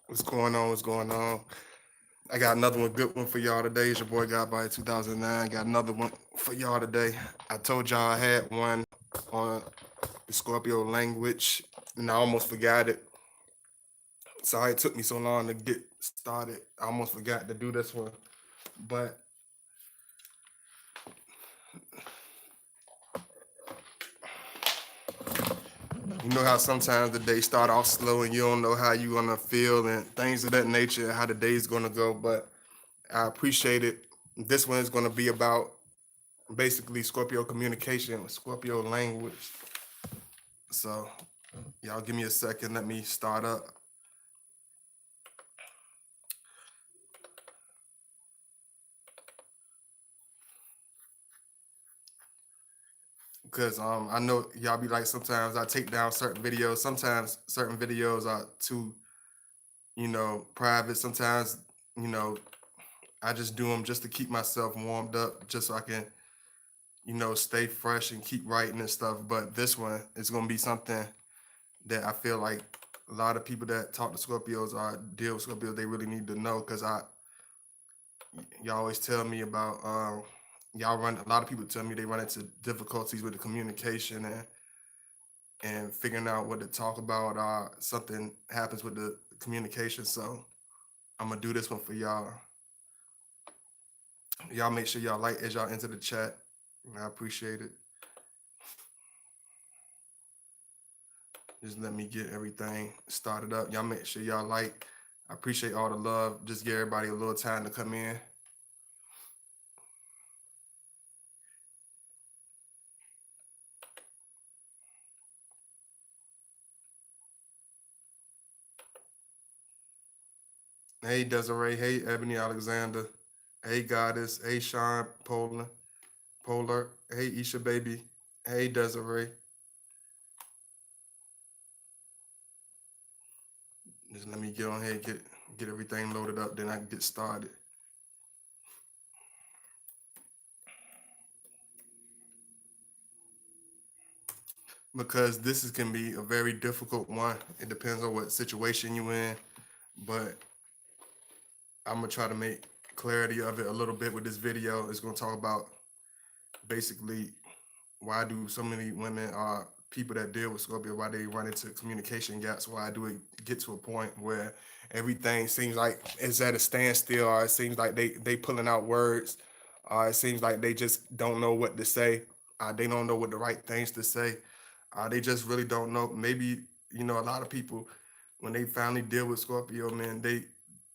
What's going on? What's going on? I got another one, good one for y'all today. It's your boy Got by 2009. Got another one for y'all today. I told y'all I had one on the Scorpio language, and I almost forgot it. Sorry it took me so long to get started. I almost forgot to do this one. But you know how sometimes the day start off slow and you don't know how you gonna feel and things of that nature, how the day's gonna go. But I appreciate it. This one is gonna be about basically Scorpio communication, Scorpio language. So y'all give me a second. Let me start up because I know y'all be like sometimes I take down certain videos. Sometimes certain videos are too private. Sometimes you know I just do them just to keep myself warmed up, just so I can stay fresh and keep writing and stuff. But this one is gonna be something that I feel like a lot of people that talk to Scorpios or deal with Scorpios, they really need to know because y'all always tell me about y'all run a lot of people tell me they run into difficulties with the communication and figuring out what to talk about or something happens with the communication. So I'm gonna do this one for y'all. Y'all make sure y'all like as y'all enter the chat. I appreciate it. Just let me get everything started up. Y'all make sure y'all like. I appreciate all the love. Just give everybody a little time to come in. Hey Desiree. Hey Ebony Alexander. Hey Goddess. Hey Sean Polar. Hey Isha baby. Hey Desiree. Just let me get on here and get everything loaded up, then I can get started. Because can be a very difficult one. It depends on what situation you in, but I'm gonna try to make clarity of it a little bit with this video. It's gonna talk about basically why do so many women are people that deal with Scorpio, why they run into communication gaps, why do it get to a point where everything seems like it's at a standstill, or it seems like they pulling out words, or it seems like they just don't know what to say, they don't know what the right things to say, they just really don't know. Maybe a lot of people when they finally deal with Scorpio, man, they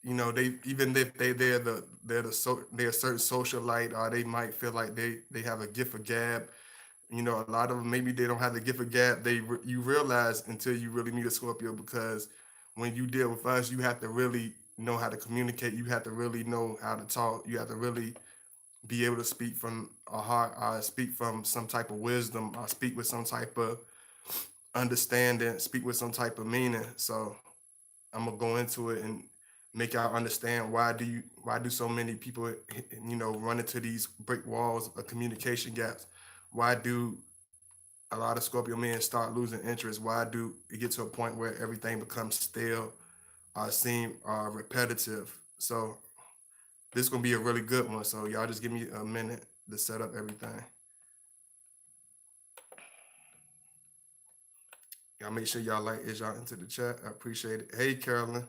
even if they're a certain socialite, or they might feel like they have a gift of gab. A lot of them maybe they don't have the gift of gab. You realize until you really meet a Scorpio, because when you deal with us, you have to really know how to communicate. You have to really know how to talk. You have to really be able to speak from a heart, speak from some type of wisdom, speak with some type of understanding, speak with some type of meaning. So I'm gonna go into it and make y'all understand why do so many people run into these brick walls of communication gaps. Why do a lot of Scorpio men start losing interest? Why do it get to a point where everything becomes stale, seem repetitive? So this is gonna be a really good one. So y'all just give me a minute to set up everything. Y'all make sure y'all like as y'all into the chat. I appreciate it. Hey Carolyn.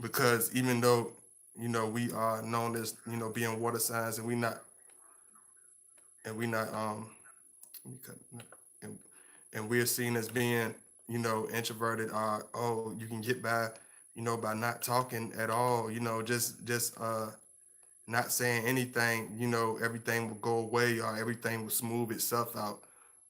Because even though we are known as being water signs, and we not and, and we're seen as being introverted, oh, you can get by by not talking at all, just not saying anything, everything will go away, or everything will smooth itself out.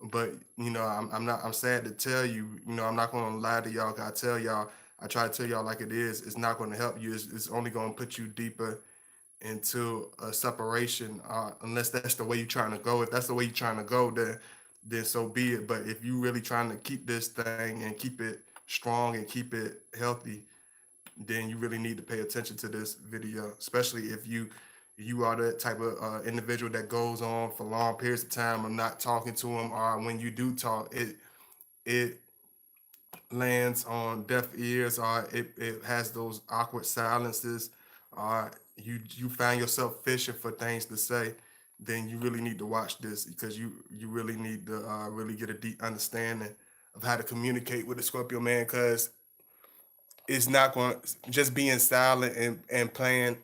But I'm sad to tell you, I'm not going to lie to y'all. I tell y'all, I try to tell y'all like it is. It's not going to help you. It's only going to put you deeper into a separation, unless that's the way you're trying to go. If that's the way you're trying to go, then then so be it. But if you really trying to keep this thing and keep it strong and keep it healthy, then you really need to pay attention to this video, especially if you are the type of individual that goes on for long periods of time of not talking to them, or when you do talk, it lands on deaf ears, or it has those awkward silences, or you find yourself fishing for things to say, then you really need to watch this, because you really need to really get a deep understanding of how to communicate with the Scorpio man, because it's not going just being silent and playing,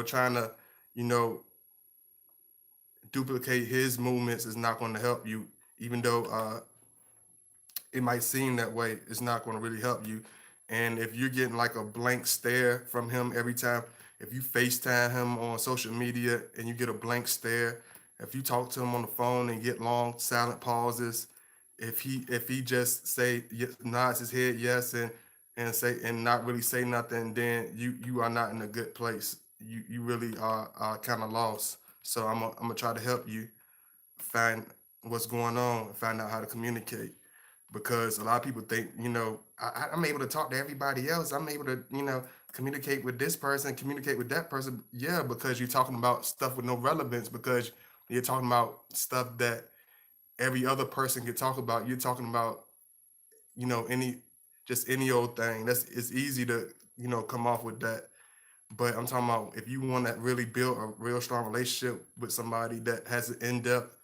trying to, you know, duplicate his movements is not going to help you. Even though it might seem that way, it's not going to really help you. And if you're getting like a blank stare from him every time, if you FaceTime him on social media and you get a blank stare, if you talk to him on the phone and get long silent pauses, if he just say nods his head yes and say and not really say nothing, then you are not in a good place. You really are kind of lost. So I'm gonna try to help you find what's going on and find out how to communicate, because a lot of people think, I'm able to talk to everybody else. I'm able to, communicate with this person, communicate with that person. Yeah, because you're talking about stuff with no relevance, because you're talking about stuff that every other person can talk about. You're talking about, any just any old thing. It's easy to, come off with that. But I'm talking about if you want to really build a real strong relationship with somebody that has an in-depth,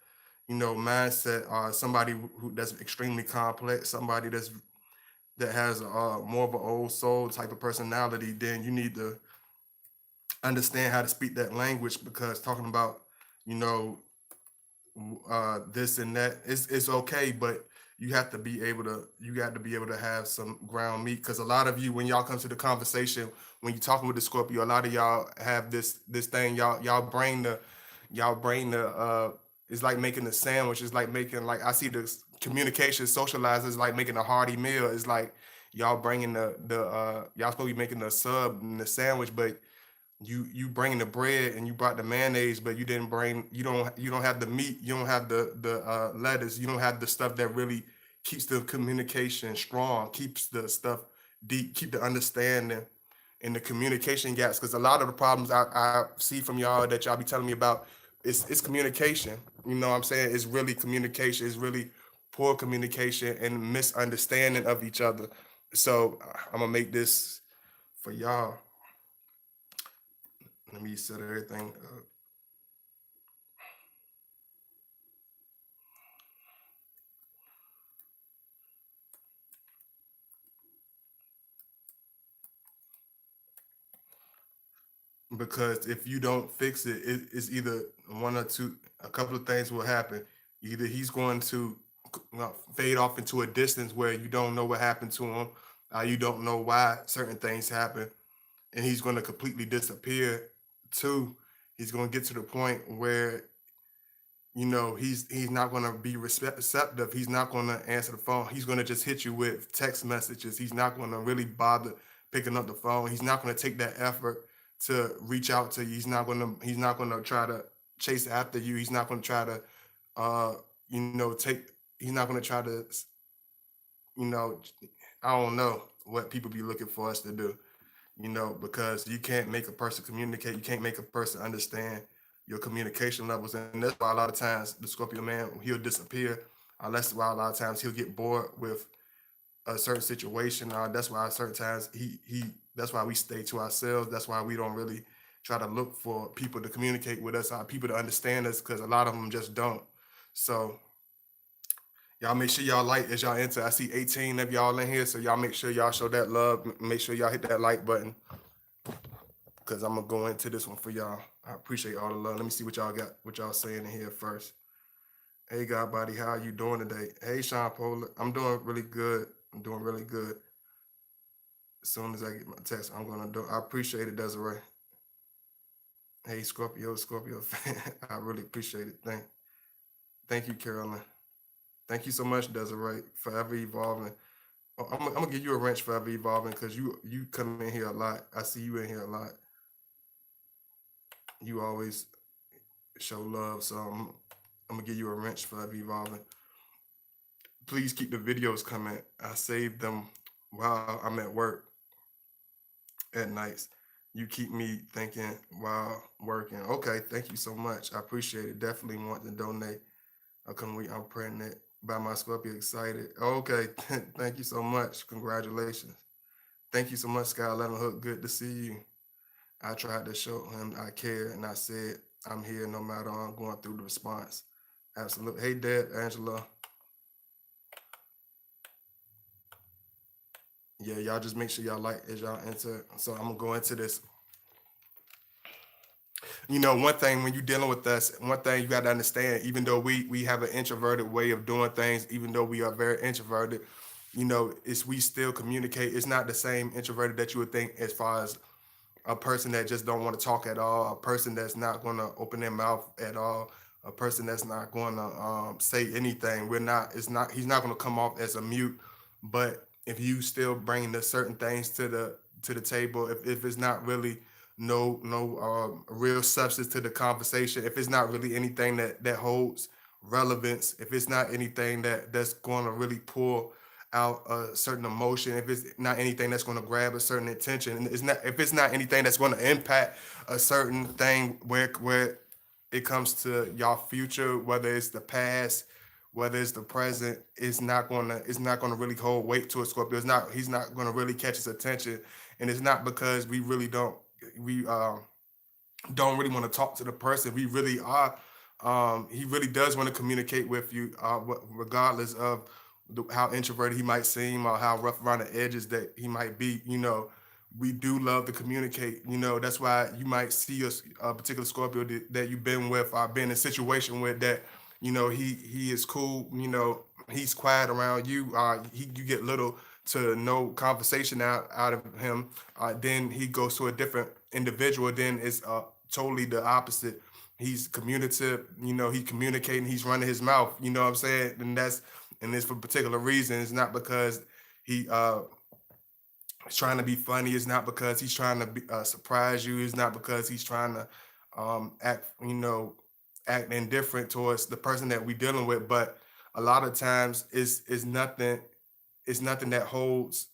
mindset, or somebody who that's extremely complex, somebody that has more of an old soul type of personality, then you need to understand how to speak that language, because talking about, you know, this and that, it's okay, but you got to be able to have some ground meat, because a lot of you, when y'all come to the conversation, when you're talking with the Scorpio, a lot of y'all have this thing, y'all bring the it's like making a sandwich. It's like making, like, I see the communication socializers like making a hearty meal. It's like y'all bringing the y'all supposed to be making the sub and the sandwich, but you bring the bread and you brought the mayonnaise, but you don't have the meat, you don't have the lettuce, you don't have the stuff that really keeps the communication strong, keeps the stuff deep, keep the understanding and the communication gaps. Because a lot of the problems I see from y'all that y'all be telling me about, it's communication. You know what I'm saying? It's really communication. It's really poor communication and misunderstanding of each other. So I'm gonna make this for y'all. Let me set everything up. Because if you don't fix it, it's either one or two. A couple of things will happen. Either he's going to fade off into a distance where you don't know what happened to him, you don't know why certain things happen, and he's going to completely disappear. Two, he's going to get to the point where, he's not going to be receptive. He's not going to answer the phone. He's going to just hit you with text messages. He's not going to really bother picking up the phone. He's not going to take that effort to reach out to you. He's not going to try to chase after you. He's not going to try to take. He's not going to try to, you know I don't know what people be looking for us to do, because you can't make a person communicate. You can't make a person understand your communication levels. And that's why a lot of times the Scorpio man, he'll disappear. That's why a lot of times he'll get bored with a certain situation. That's why certain times that's why we stay to ourselves. That's why we don't really try to look for people to communicate with us, people to understand us, because a lot of them just don't. So y'all make sure y'all like as y'all enter. I see 18 of y'all in here, so y'all make sure y'all show that love. Make sure y'all hit that like button, because I'm gonna go into this one for y'all. I appreciate all the love. Let me see what y'all saying in here first. Hey, God, buddy, how are you doing today? Hey, Sean Polar, I'm doing really good. I'm doing really good. As soon as I get my text, I'm gonna do. I appreciate it, Desiree. Hey, Scorpio fan, I really appreciate it. Thank you, Carolyn. Thank you so much, Desiree. Forever evolving. Oh, I'm gonna give you a wrench, forever evolving, because you come in here a lot. I see you in here a lot. You always show love, so I'm gonna give you a wrench, forever evolving. Please keep the videos coming. I save them while I'm at work at nights. You keep me thinking while working. Okay, thank you so much. I appreciate it. Definitely want to donate. Come week, I'm pregnant by my Scorpio. Excited. Okay, thank you so much. Congratulations. Thank you so much, Sky 11 Hook. Good to see you. I tried to show him I care, and I said I'm here no matter I'm going through the response. Absolutely. Hey, Dad, Angela. Yeah, y'all just make sure y'all like as y'all enter. So I'm gonna go into this. One thing when you're dealing with us, one thing you got to understand, even though we have an introverted way of doing things, even though we are very introverted, it's we still communicate. It's not the same introverted that you would think as far as a person that just don't want to talk at all, a person that's not going to open their mouth at all, a person that's not going to say anything. We're not. It's not. He's not going to come off as a mute. But if you still bring the certain things to the table, if it's not really no real substance to the conversation, if it's not really anything that holds relevance, if it's not anything that's going to really pull out a certain emotion, if it's not anything that's going to grab a certain attention, and it's not if it's not anything that's going to impact a certain thing where it comes to y'all future, whether it's the past, whether it's the present, it's not gonna really hold weight to a Scorpio. It's not He's not gonna really catch his attention, and it's not because we don't really want to talk to the person. We really are. He really does want to communicate with you, regardless of how introverted he might seem or how rough around the edges that he might be. We do love to communicate. That's why you might see a particular Scorpio that you've been with or been in a situation with that. He is cool. He's quiet around you. You get little to no conversation out of him. Then he goes to a different individual. Then it's totally the opposite. He's communicative. He's communicating. He's running his mouth. You know what I'm saying? And it's for a particular reason. It's not because he is trying to be funny. It's not because he's trying to surprise you. It's not because he's trying to act indifferent towards the person that we're dealing with. But a lot of times, it's nothing. It's nothing that holds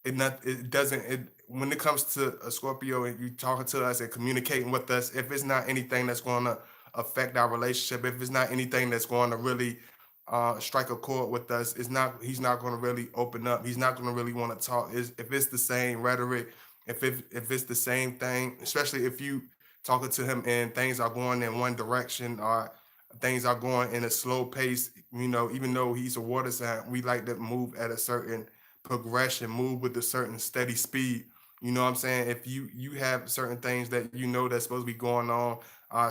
it doesn't it when it comes to a Scorpio and you talking to us and communicating with us, if it's not anything that's going to affect our relationship, if it's not anything that's going to really strike a chord with us, he's not going to really open up. He's not going to really want to talk. If it's the same rhetoric, if it's the same thing, especially if you talking to him and things are going in one direction or things are going in a slow pace, even though he's a water sign, we like to move at a certain progression, move with a certain steady speed. You know what I'm saying? If you have certain things that that's supposed to be going on,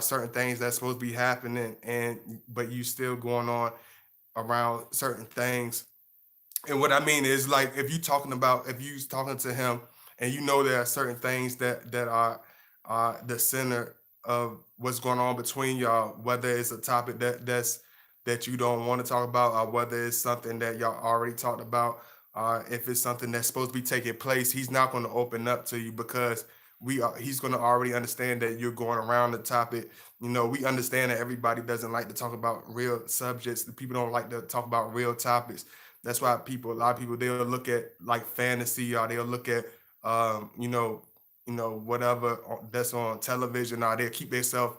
certain things that's supposed to be happening, and but you still going on around certain things. And what I mean is, like, if you talking to him and there are certain things that are the center of what's going on between y'all, whether it's a topic that you don't want to talk about, or whether it's something that y'all already talked about, if it's something that's supposed to be taking place, he's not going to open up to you because he's going to already understand that you're going around the topic. We understand that everybody doesn't like to talk about real subjects. People don't like to talk about real topics. That's why a lot of people, they'll look at like fantasy, or they'll look at, whatever that's on television, or they'll keep themselves,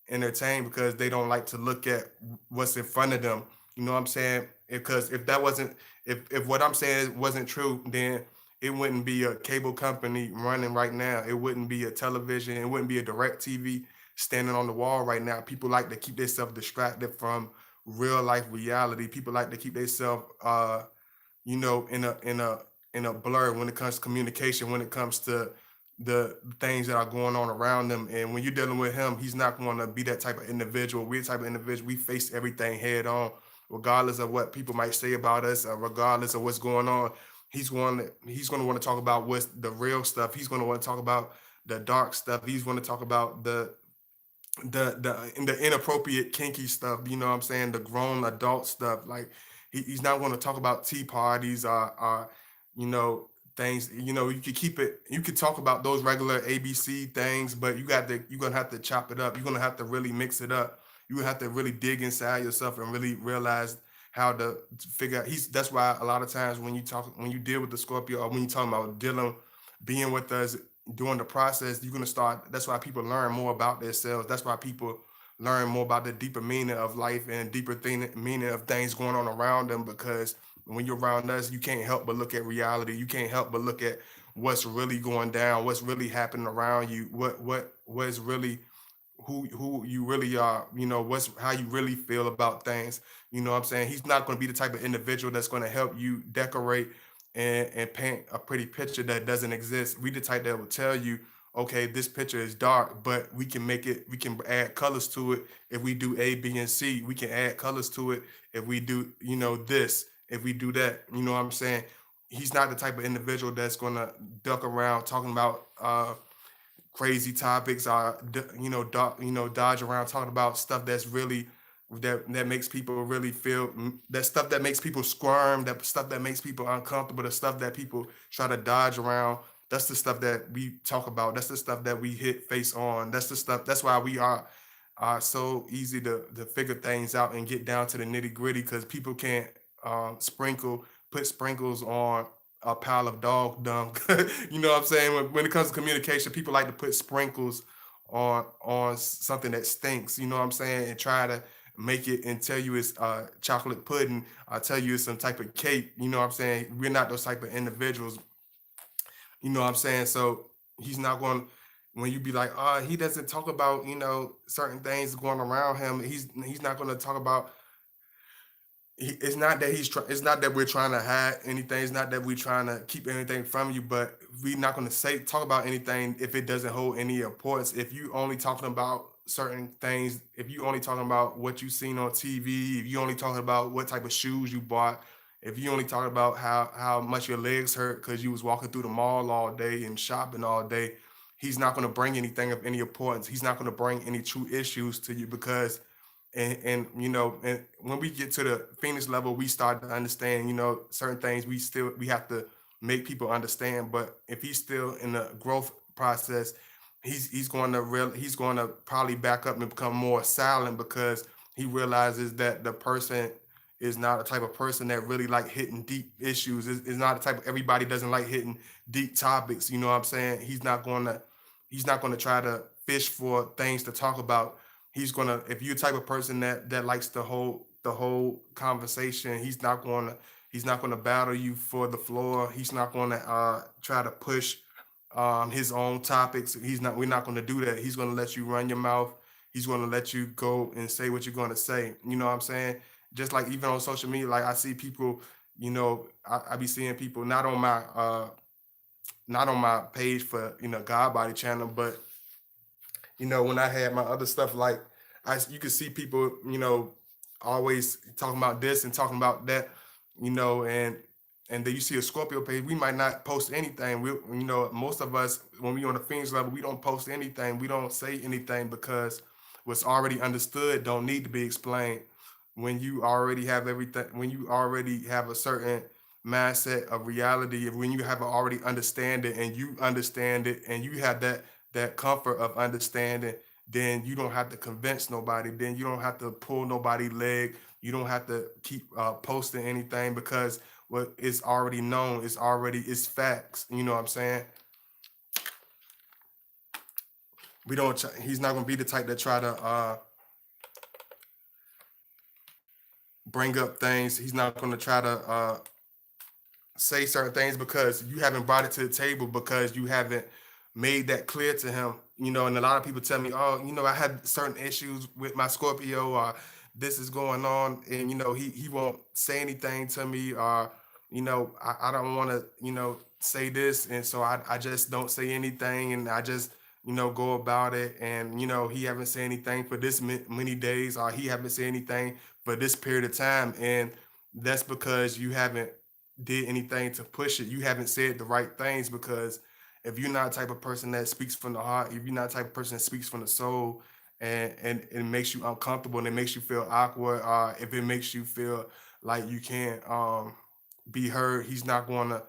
entertained because they don't like to look at what's in front of them. You know what I'm saying? Because if what I'm saying wasn't true, then it wouldn't be a cable company running right now. It wouldn't be a television. It wouldn't be a direct TV standing on the wall right now. People like to keep themselves distracted from real life reality. People like to keep themselves, in a blur when it comes to communication, when it comes to the things that are going on around them. And when you're dealing with him, he's not going to be that type of individual. We're the type of individual, we face everything head on, regardless of what people might say about us, regardless of what's going on. He's going to want to talk about what's the real stuff. He's going to want to talk about the dark stuff. He's going to talk about the inappropriate kinky stuff. You know what I'm saying? The grown adult stuff. Like, he's not going to talk about tea parties or you know things. You could keep it. You could talk about those regular ABC things, but you're gonna have to chop it up. You're gonna have to really mix it up. You have to really dig inside yourself and really realize how to figure out. He's That's why a lot of times when you deal with the Scorpio, or when you talking about dealing, being with us during the process, you're gonna start. That's why people learn more about themselves. That's why people learn more about the deeper meaning of life and deeper meaning of things going on around them. Because when you're around us, you can't help but look at reality. You can't help but look at what's really going down, what's really happening around you, what is really who you really are, what's how you really feel about things. You know what I'm saying? He's not going to be the type of individual that's going to help you decorate and paint a pretty picture that doesn't exist. We the type that will tell you, okay, this picture is dark, but we can add colors to it. If we do A, B, and C, we can add colors to it. If we do, this, if we do that, you know what I'm saying? He's not the type of individual that's gonna duck around talking about crazy topics, dodge around talking about stuff that's really that makes people really feel, that stuff that makes people squirm, that stuff that makes people uncomfortable, the stuff that people try to dodge around. That's the stuff that we talk about. That's the stuff that we hit face on. That's the stuff. That's why we are so easy to figure things out and get down to the nitty gritty, because people can't put sprinkles on a pile of dog dung. You know what I'm saying? When it comes to communication, people like to put sprinkles on something that stinks. You know what I'm saying? And try to make it and tell you it's chocolate pudding. I tell you it's some type of cake. You know what I'm saying? We're not those type of individuals. You know what I'm saying? So he's not going. When you be like, oh, he doesn't talk about certain things going around him. He's not going to talk about. It's not that it's not that we're trying to hide anything. It's not that we're trying to keep anything from you. But we're not going to talk about anything if it doesn't hold any importance. If you only talking about certain things, if you only talking about what you seen on TV, if you only talking about what type of shoes you bought, if you only talking about how much your legs hurt because you was walking through the mall all day and shopping all day, he's not going to bring anything of any importance. He's not going to bring any true issues to you, because and when we get to the Phoenix level, we start to understand, certain things we have to make people understand. But if he's still in the growth process, he's going to probably back up and become more silent, because he realizes that the person is not a type of person that really like hitting deep issues. Is not a type of, everybody doesn't like hitting deep topics. You know what I'm saying? He's not gonna try to fish for things to talk about. If you're the type of person that likes to hold the whole conversation, he's not gonna battle you for the floor. He's not gonna try to push his own topics. We're not gonna do that. He's gonna let you run your mouth. He's gonna let you go and say what you're gonna say. You know what I'm saying? Just like even on social media, like I see people, I be seeing people not on my page for God Body channel, but when I had my other stuff, like you could see people, always talking about this and talking about that, and then you see a Scorpio page, we might not post anything. Most of us, when we on the Phoenix level, we don't post anything. We don't say anything, because what's already understood don't need to be explained. When you already have everything, when you already have a certain mindset of reality, when you have already understand it and you understand it and you have that comfort of understanding, then you don't have to convince nobody. Then you don't have to pull nobody leg. You don't have to keep posting anything, because what is already known is already it's facts. You know what I'm saying? He's not gonna be the type that try to bring up things. He's not gonna try to say certain things because you haven't brought it to the table, because you haven't made that clear to him. And a lot of people tell me, oh, I had certain issues with my Scorpio, or this is going on, and he won't say anything to me, or I don't want to say this, and so I just don't say anything, and I just go about it, and he haven't said anything for this many days, or he haven't said anything for this period of time, and that's because you haven't did anything to push it. You haven't said the right things, because if you're not the type of person that speaks from the heart, if you're not the type of person that speaks from the soul, and it makes you uncomfortable and it makes you feel awkward, if it makes you feel like you can't be heard, he's not gonna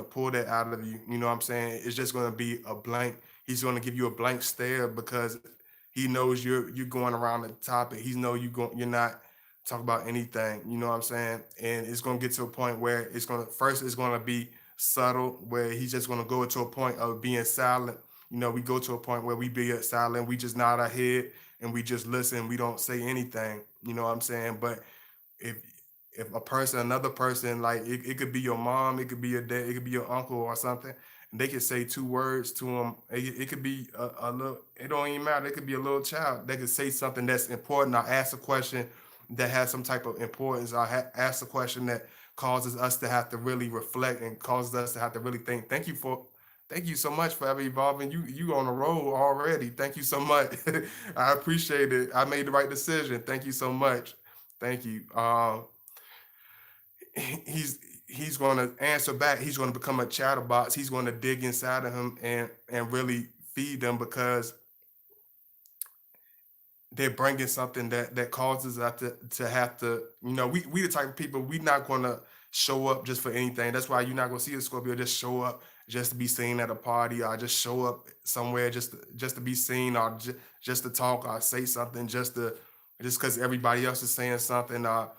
pull that out of you. You know what I'm saying? It's just gonna be a blank. He's gonna give you a blank stare, because he knows you're going around the topic. He know you're not talk about anything, you know what I'm saying? And it's gonna get to a point where it's gonna be subtle, where he's just gonna go to a point of being silent. You know, we go to a point where we be silent, we just nod our head and we just listen, we don't say anything, you know what I'm saying? But if if a person, another person, like it could be your mom, it could be your dad, it could be your uncle or something, and they could say two words to him. It could be a little. It don't even matter. It could be a little child. They could say something that's important or ask a question that has some type of importance, or ask a question that causes us to have to really reflect and causes us to have to really think. Thank you so much for ever evolving. You on the road already. Thank you so much. I appreciate it. I made the right decision. Thank you so much. Thank you. He's he's going to answer back. He's going to become a chatterbox. He's going to dig inside of him and really feed them because they're bringing something that causes us to have to, you know, we the type of people, we not gonna show up just for anything. That's why you're not gonna see a Scorpio just show up just to be seen at a party, or just show up somewhere just to be seen, or just to talk or say something just because everybody else is saying something, or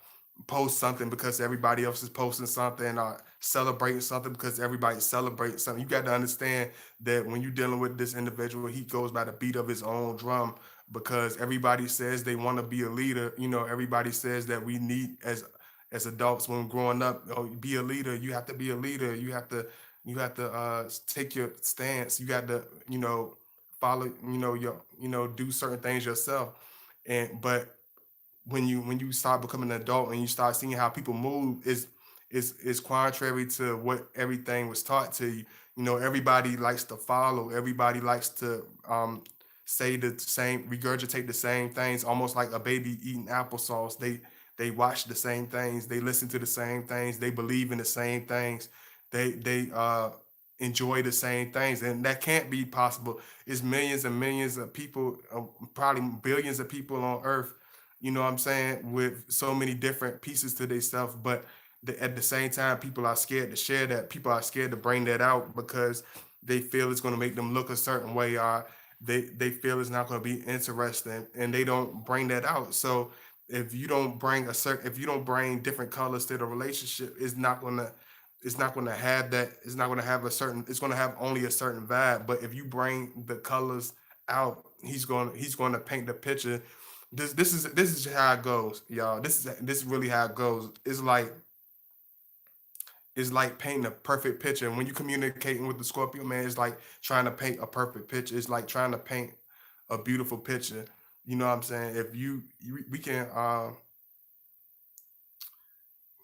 post something because everybody else is posting something, or celebrating something because everybody's celebrating something. You got to understand that when you're dealing with this individual, he goes by the beat of his own drum, because everybody says they want to be a leader. You know, everybody says that we need as adults when growing up, oh, be a leader. You have to be a leader. You have to take your stance. You got to, you know, follow, do certain things yourself. And but when you start becoming an adult and you start seeing how people move, is contrary to what everything was taught to you. You know, everybody likes to follow. Everybody likes to say the same, regurgitate the same things, almost like a baby eating applesauce. They watch the same things. They listen to the same things. They believe in the same things. They enjoy the same things, and that can't be possible. It's millions and millions of people, probably billions of people on Earth. You know what I'm saying? With so many different pieces to their stuff, but at the same time, people are scared to share that. People are scared to bring that out because they feel it's going to make them look a certain way, or they feel it's not going to be interesting, and they don't bring that out. So if you don't bring different colors to the relationship, it's not gonna have that. It's not gonna have a certain. It's gonna have only a certain vibe. But if you bring the colors out, he's gonna paint the picture. This is how it goes, y'all. This is really how it goes. It's like painting a perfect picture. And when you're communicating with the Scorpio man, it's like trying to paint a perfect picture. It's like trying to paint a beautiful picture. You know what I'm saying? If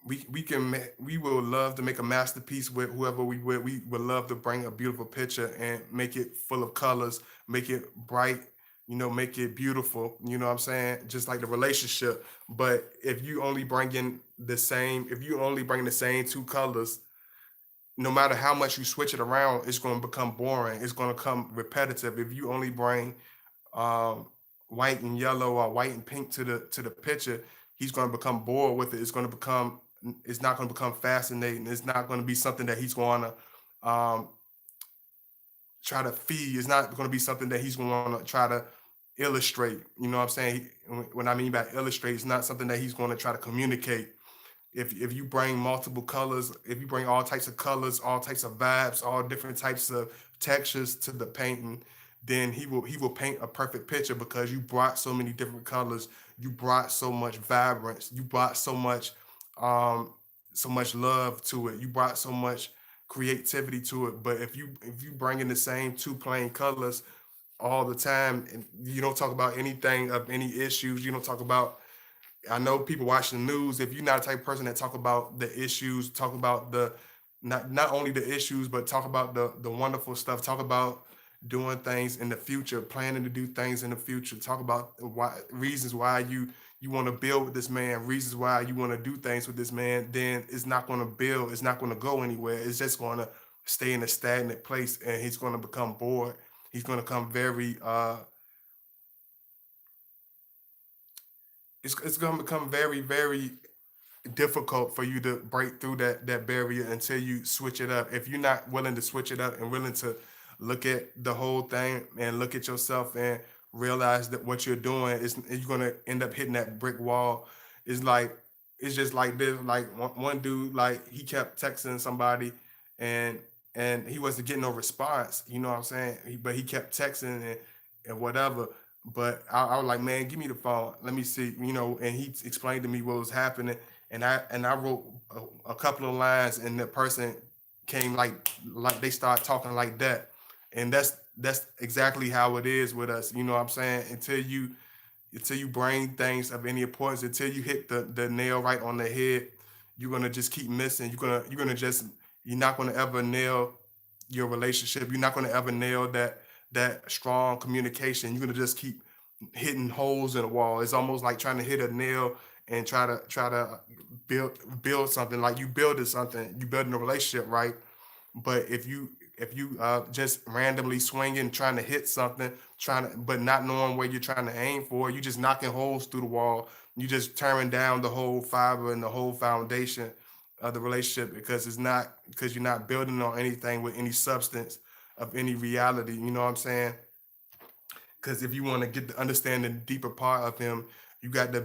we can we will love to make a masterpiece with whoever we with. We would love to bring a beautiful picture and make it full of colors, make it bright, make it beautiful. You know what I'm saying? Just like the relationship. But if you only bring the same two colors, no matter how much you switch it around, it's going to become boring. It's going to come repetitive. If you only bring um, white and yellow or white and pink to the picture, he's going to become bored with it. It's not going to become fascinating. It's not going to be something that he's going to try to feed. It's not going to be something that he's going to try to illustrate. You know what I'm saying? What I mean by illustrate, it's not something that he's going to try to communicate. If you bring multiple colors, if you bring all types of colors, all types of vibes, all different types of textures to the painting, then he will paint a perfect picture because you brought so many different colors, you brought so much vibrance, you brought um so much love to it, you brought so much creativity to it. But if you bring in the same two plain colors all the time, and you don't talk about anything of any issues, you don't talk about. I know people watch the news. If you're not a type of person that talk about the issues, talk about the not only the issues, but talk about the wonderful stuff. Talk about doing things in the future, planning to do things in the future. Talk about why reasons why you want to build with this man, reasons why you want to do things with this man. Then it's not going to build. It's not going to go anywhere. It's just going to stay in a stagnant place, and he's going to become bored. He's going to become very it's going to become very, very difficult for you to break through that barrier until you switch it up. If you're not willing to switch it up and willing to look at the whole thing and look at yourself and realize that what you're doing is you're going to end up hitting that brick wall. It's like it's just like this. Like one dude, like he kept texting somebody, and he wasn't getting no response. You know what I'm saying? But he kept texting and whatever. But I was like, man, give me the phone. Let me see. You know, and he explained to me what was happening, and I wrote a couple of lines, and the person came like they start talking like that, and that's exactly how it is with us. You know what I'm saying? Until you bring things of any importance, until you hit the nail right on the head, you're gonna just keep missing. You're not gonna ever nail your relationship. You're not gonna ever nail that strong communication. You're gonna just keep hitting holes in the wall. It's almost like trying to hit a nail and try to build something. Like you building something, you building a relationship, right? But if you just randomly swinging, trying to hit something, trying to but not knowing where you're trying to aim for, you just knocking holes through the wall. You just tearing down the whole fiber and the whole foundation of the relationship because you're not building on anything with any substance of any reality. You know what I'm saying? Because if you want to get to understand the deeper part of him, you got to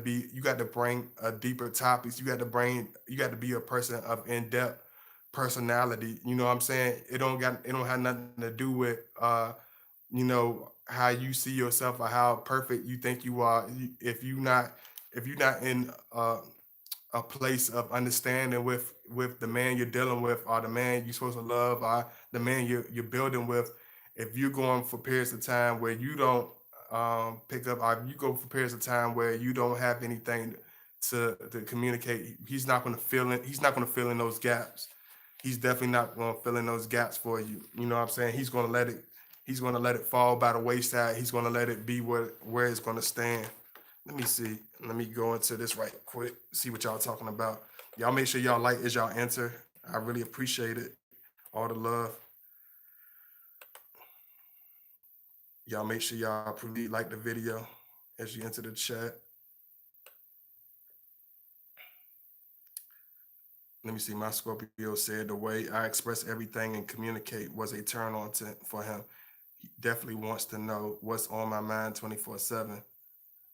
bring a deeper topics. You got to be a person of in-depth personality. You know what I'm saying? It don't have nothing to do with how you see yourself or how perfect you think you are. If you're not in a place of understanding with the man you're dealing with or the man you're supposed to love or the man you're building with, if you're going for periods of time where you don't pick up, or you go for periods of time where you don't have anything to communicate, he's not going to fill in those gaps. He's definitely not going to fill in those gaps for you. You know what I'm saying? He's going to let it fall by the wayside. He's going to let it be where it's going to stand. Let me see. Let me go into this right quick. See what y'all talking about. Y'all make sure y'all like as y'all enter. I really appreciate it. All the love. Y'all make sure y'all please like the video as you enter the chat. Let me see. My Scorpio said the way I express everything and communicate was a turn on for him. He definitely wants to know what's on my mind 24/7.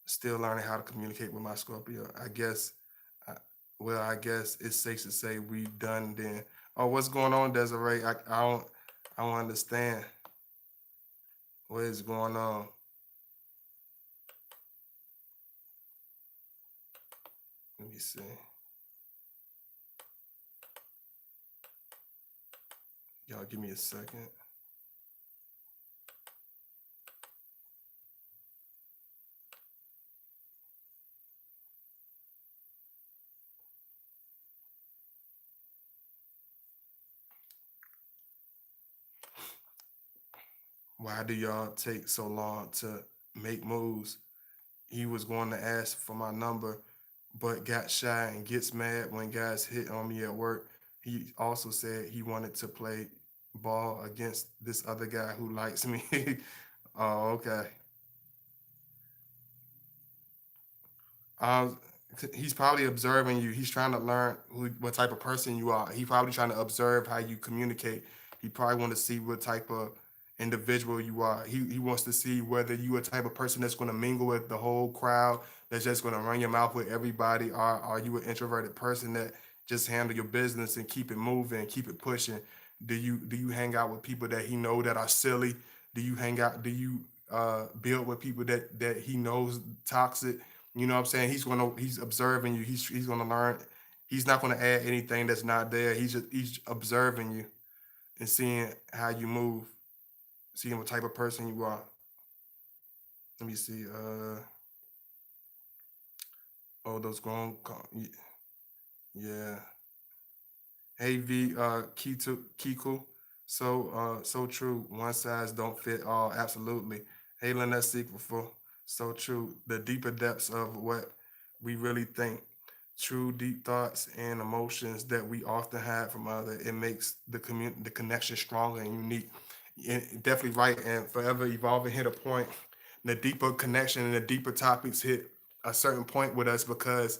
Still learning how to communicate with my Scorpio. I, I guess it's safe to say we done then. Oh, what's going on, Desiree? I don't understand what is going on. Let me see. Y'all give me a second. Why do y'all take so long to make moves? He was going to ask for my number, but got shy and gets mad when guys hit on me at work. He also said he wanted to play ball against this other guy who likes me. Oh, okay. Um, he's probably observing you. He's trying to learn what type of person you are. He probably trying to observe how you communicate. He probably want to see what type of individual you are. He wants to see whether you a type of person that's going to mingle with the whole crowd, that's just going to run your mouth with everybody, or are you an introverted person that just handle your business and keep it moving, keep it pushing? Do you hang out with people that he know that are silly? Do you build with people that he knows toxic? You know what I'm saying? He's observing you. He's gonna learn. He's not gonna add anything that's not there. He's observing you and seeing how you move, seeing what type of person you are. Let me see. Oh, those yeah. Hey V, Kiku. So true. One size don't fit all. Absolutely. Hey Lynette Sequel for so true. The deeper depths of what we really think, true deep thoughts and emotions that we often hide from other. It makes the connection stronger and unique. Definitely right. And forever evolving hit a point. The deeper connection and the deeper topics hit a certain point with us because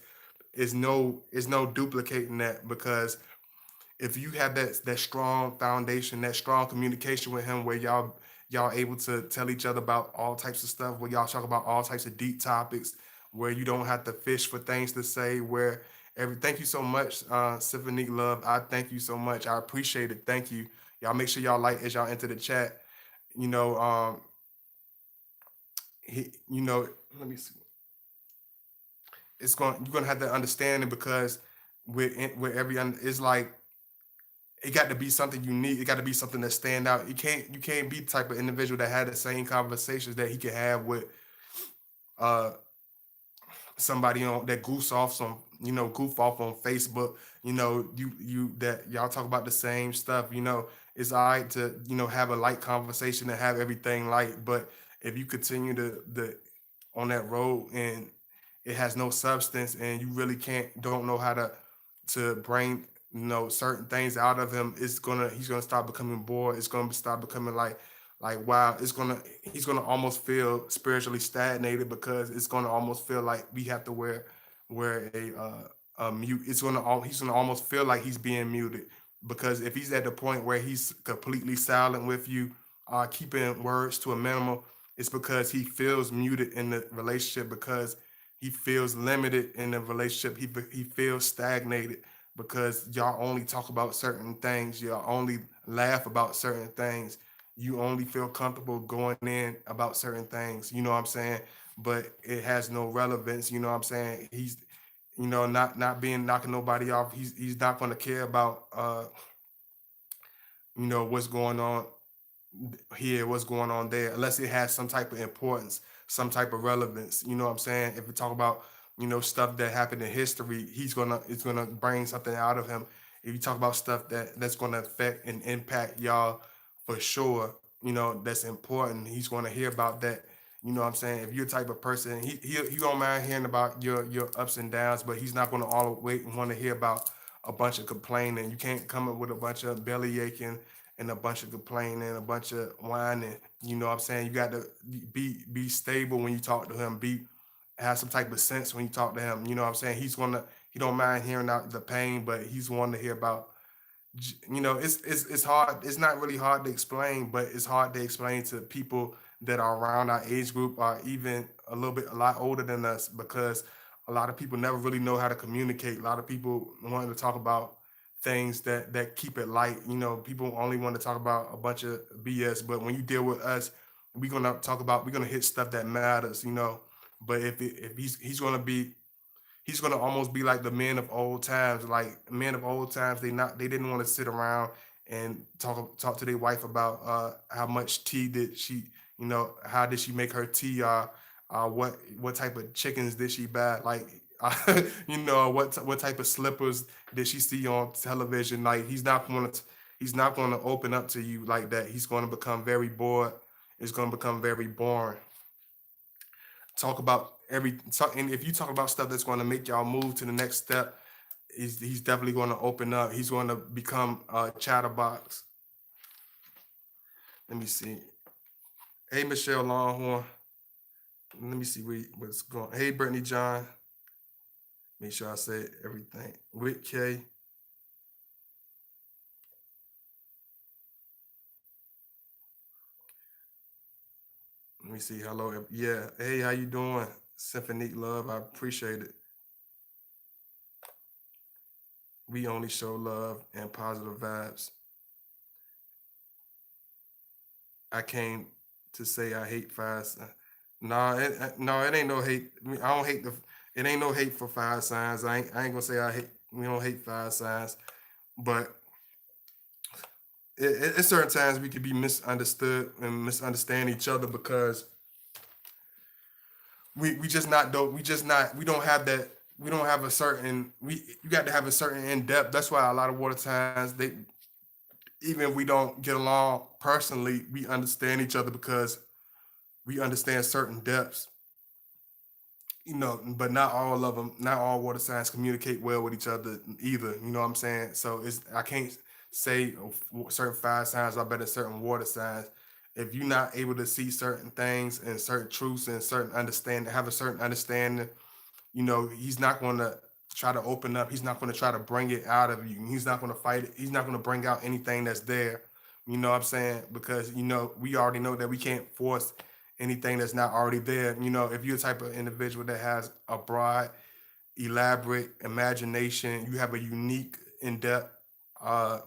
it's no duplicating that because if you have that strong foundation, that strong communication with him, where y'all able to tell each other about all types of stuff, where y'all talk about all types of deep topics, where you don't have to fish for things to say, where every thank you so much, Symphony Love. I thank you so much. I appreciate it. Thank you. Y'all make sure y'all like as y'all enter the chat. You know, you know, let me see. You're gonna have to understand it because with it's like it got to be something unique. It got to be something that stand out. You can't be the type of individual that had the same conversations that he could have with uh somebody on that goof off on Facebook. You that y'all talk about the same stuff. It's all right to have a light conversation and have everything light, but if you continue to the on that road and it has no substance and you really don't know how to bring certain things out of him, he's gonna start becoming bored. It's gonna start becoming like wow. He's gonna almost feel spiritually stagnated because it's gonna almost feel like we have to wear a mute. He's gonna almost feel like he's being muted because if he's at the point where he's completely silent with you, keeping words to a minimum, it's because he feels muted in the relationship, because he feels limited in the relationship. He feels stagnated because y'all only talk about certain things. Y'all only laugh about certain things. You only feel comfortable going in about certain things. You know what I'm saying? But it has no relevance. You know what I'm saying? He's not being knocking nobody off. He's not going to care about what's going on here, what's going on there, unless it has some type of importance, some type of relevance. You know what I'm saying? If we talk about, stuff that happened in history, it's gonna bring something out of him. If you talk about stuff that's gonna affect and impact y'all for sure, that's important. He's gonna hear about that. You know what I'm saying? If you're the type of person, he don't mind hearing about your ups and downs, but he's not gonna always want to hear about a bunch of complaining. You can't come up with a bunch of belly aching and a bunch of complaining, a bunch of whining. You know what I'm saying? You got to be stable when you talk to him. Have some type of sense when you talk to him. You know what I'm saying? He don't mind hearing out the pain, but he's wanting to hear about. It's hard. It's not really hard to explain, but it's hard to explain to people that are around our age group or even a lot older than us, because a lot of people never really know how to communicate. A lot of people want to talk about things that keep it light. People only want to talk about a bunch of BS, but when you deal with us, we're gonna hit stuff that matters. But if he's gonna be he's gonna almost be like the men of old times. Like men of old times, they didn't want to sit around and talk to their wife about how much tea did she, how did she make her tea, what type of chickens did she buy, like what type of slippers did she see on television. Like he's not gonna open up to you like that. He's gonna become very bored. It's gonna become very boring. And if you talk about stuff that's going to make y'all move to the next step, he's definitely going to open up. He's going to become a chatterbox. Let me see. Hey, Michelle Longhorn. Let me see what's going. Hey, Brittany John. Make sure I say everything. With K. Let me see. Hello. Yeah. Hey, how you doing? Symphony Love. I appreciate it. We only show love and positive vibes. I came to say I hate fire signs. No, it ain't no hate. I don't hate the. It ain't no hate for fire signs. I ain't gonna say I hate. We don't hate fire signs, but at certain times we could be misunderstood and misunderstand each other because we just not don't we just not we don't have that we don't have a certain we you got to have a certain in depth. That's why a lot of water signs, they even if we don't get along personally, we understand each other because we understand certain depths. But not all of them, not all water signs communicate well with each other either. You know what I'm saying? So I can't say certain fire signs are better than certain water signs. If you're not able to see certain things and certain truths and certain understanding, have a certain understanding, he's not going to try to open up. He's not going to try to bring it out of you. He's not going to fight it. He's not going to bring out anything that's there. You know what I'm saying? Because we already know that we can't force anything that's not already there. You know, if you're the type of individual that has a broad, elaborate imagination, you have a unique, in-depth,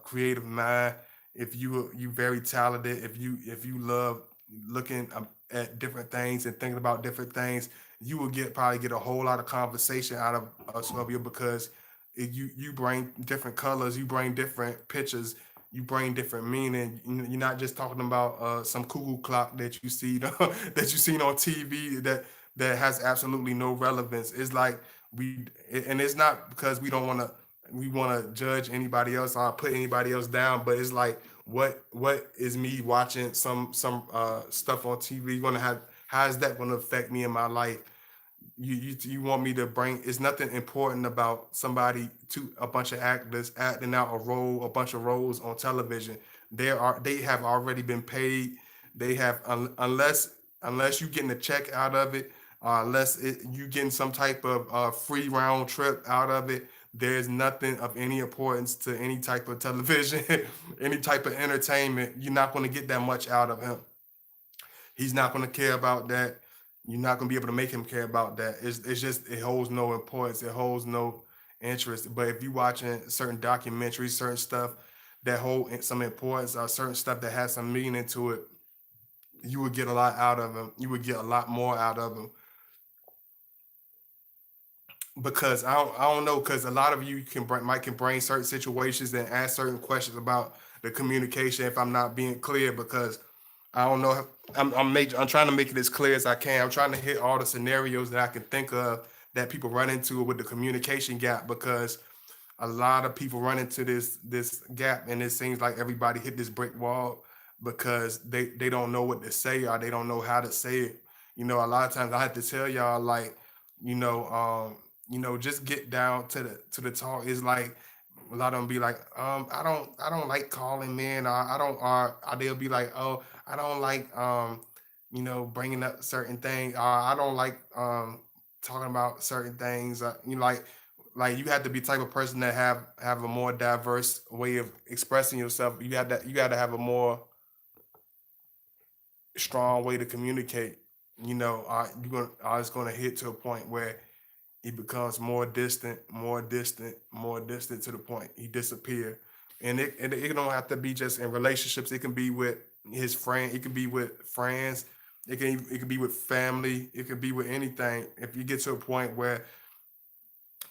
creative mind. If you very talented, if you love looking at different things and thinking about different things, you will probably get a whole lot of conversation out of Scorpio because you bring different colors, you bring different pictures, you bring different meaning. You're not just talking about some cuckoo clock that you see that you seen on TV that has absolutely no relevance. It's like we, and it's not because we want to judge anybody else or put anybody else down, but it's like what is me watching some stuff on TV going to have, how is that going to affect me in my life? You want me to bring, it's nothing important about somebody, to a bunch of actors acting out a bunch of roles on television. They have already been paid. They have unless you getting a check out of it, you getting some type of free round trip out of it, there's nothing of any importance to any type of television, any type of entertainment. You're not going to get that much out of him. He's not going to care about that. You're not going to be able to make him care about that. It's just, it holds no importance. It holds no interest. But if you watching certain documentaries, certain stuff that hold some importance, or certain stuff that has some meaning to it, you would get a lot out of him. You would get a lot more out of him because I don't know, because a lot of you can bring certain situations and ask certain questions about the communication if I'm not being clear, because I don't know. I'm trying to make it as clear as I can. I'm trying to hit all the scenarios that I can think of that people run into with the communication gap, because a lot of people run into this gap, and it seems like everybody hit this brick wall because they don't know what to say, or they don't know how to say it. You know, a lot of times I have to tell y'all, like, you know, just get down to the talk. It's like a lot of them be like, I don't like calling men, or I don't, or they'll be like, oh, I don't like, bringing up certain things, or I don't like talking about certain things. Like you have to be the type of person that have a more diverse way of expressing yourself. You got to have a more strong way to communicate. You know, it's gonna hit to a point where he becomes more distant, more distant, more distant, to the point he disappear. And it don't have to be just in relationships. It can be with his friend. It can be with friends. It can be with family. It can be with anything. If you get to a point where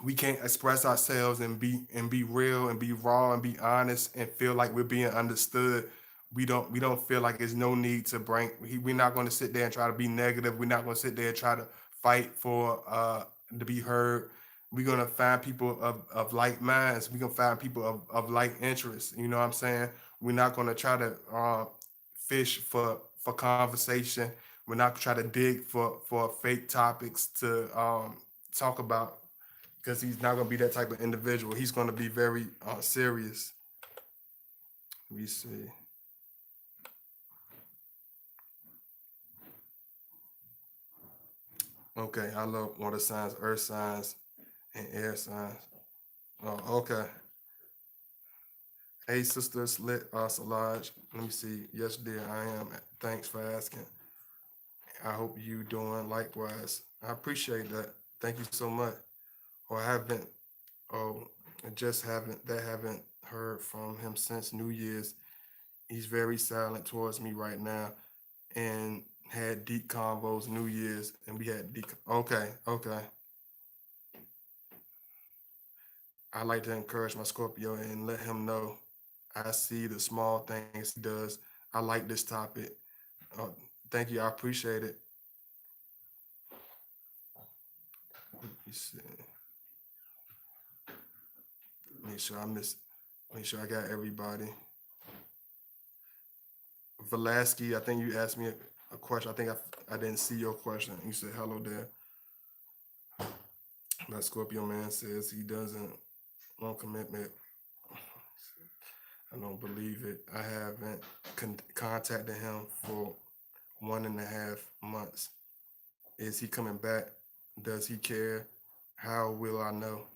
we can't express ourselves and be real and be raw and be honest and feel like we're being understood, we don't feel like there's no need to we're not going to sit there and try to be negative. We're not going to sit there and try to fight for to be heard. We're going to find people of like minds. We're going to find people of like interests. You know what I'm saying? We're not going to try to fish for conversation. We're not going to try to dig for fake topics to talk about, because he's not going to be that type of individual. He's going to be very serious. Let me see. Okay, I love water signs, earth signs, and air signs. Oh, okay. Hey, sister, Solange. Let me see. Yes, dear, I am. Thanks for asking. I hope you doing likewise. I appreciate that. Thank you so much. Or I haven't. Oh, I just haven't heard from him since New Year's. He's very silent towards me right now, and had deep convos New Year's, and we had deep. Okay, okay. I like to encourage my Scorpio and let him know I see the small things he does. I like this topic. Uh, Thank you. I appreciate it. Let me see. Make sure I miss. Make sure I got everybody. Velasky, I think you asked me a question. I think I didn't see your question. You said hello there. That Scorpio man says he doesn't want commitment. I don't believe it. I haven't contacted him for 1.5 months. Is he coming back? Does he care? How will I know?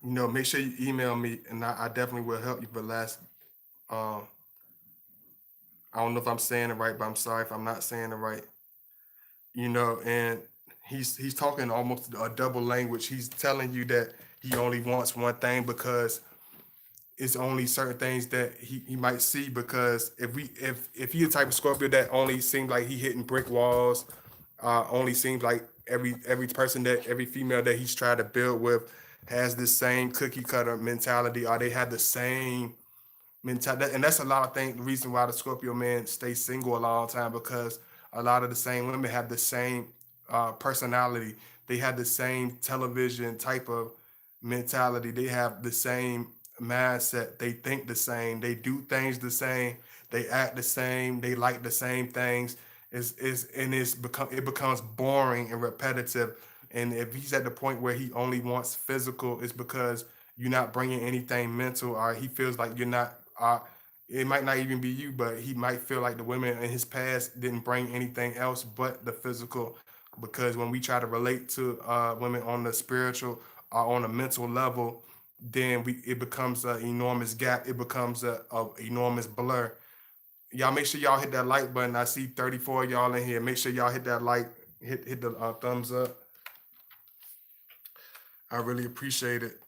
Make sure you email me, and I definitely will help you. But last, um, I don't know if I'm saying it right, but I'm sorry if I'm not saying it right. You know, and he's talking almost a double language. He's telling you that he only wants one thing because it's only certain things that he might see. Because if he the type of Scorpio that only seems like he hitting brick walls, only seems like every person that every female that he's trying to build with has the same cookie cutter mentality, or they have the same mentality. And that's a lot of things. The reason why the Scorpio man stays single a long time, because a lot of the same women have the same personality. They have the same television type of mentality. They have the same mindset. They think the same. They do things the same. They act the same. They like the same things. It becomes boring and repetitive. And if he's at the point where he only wants physical, it's because you're not bringing anything mental, or he feels like you're not. It might not even be you, but he might feel like the women in his past didn't bring anything else but the physical. Because when we try to relate to women on the spiritual or on a mental level, then it becomes an enormous gap. It becomes a enormous blur. Y'all make sure y'all hit that like button. I see 34 of y'all in here. Make sure y'all hit that like, hit the thumbs up. I really appreciate it.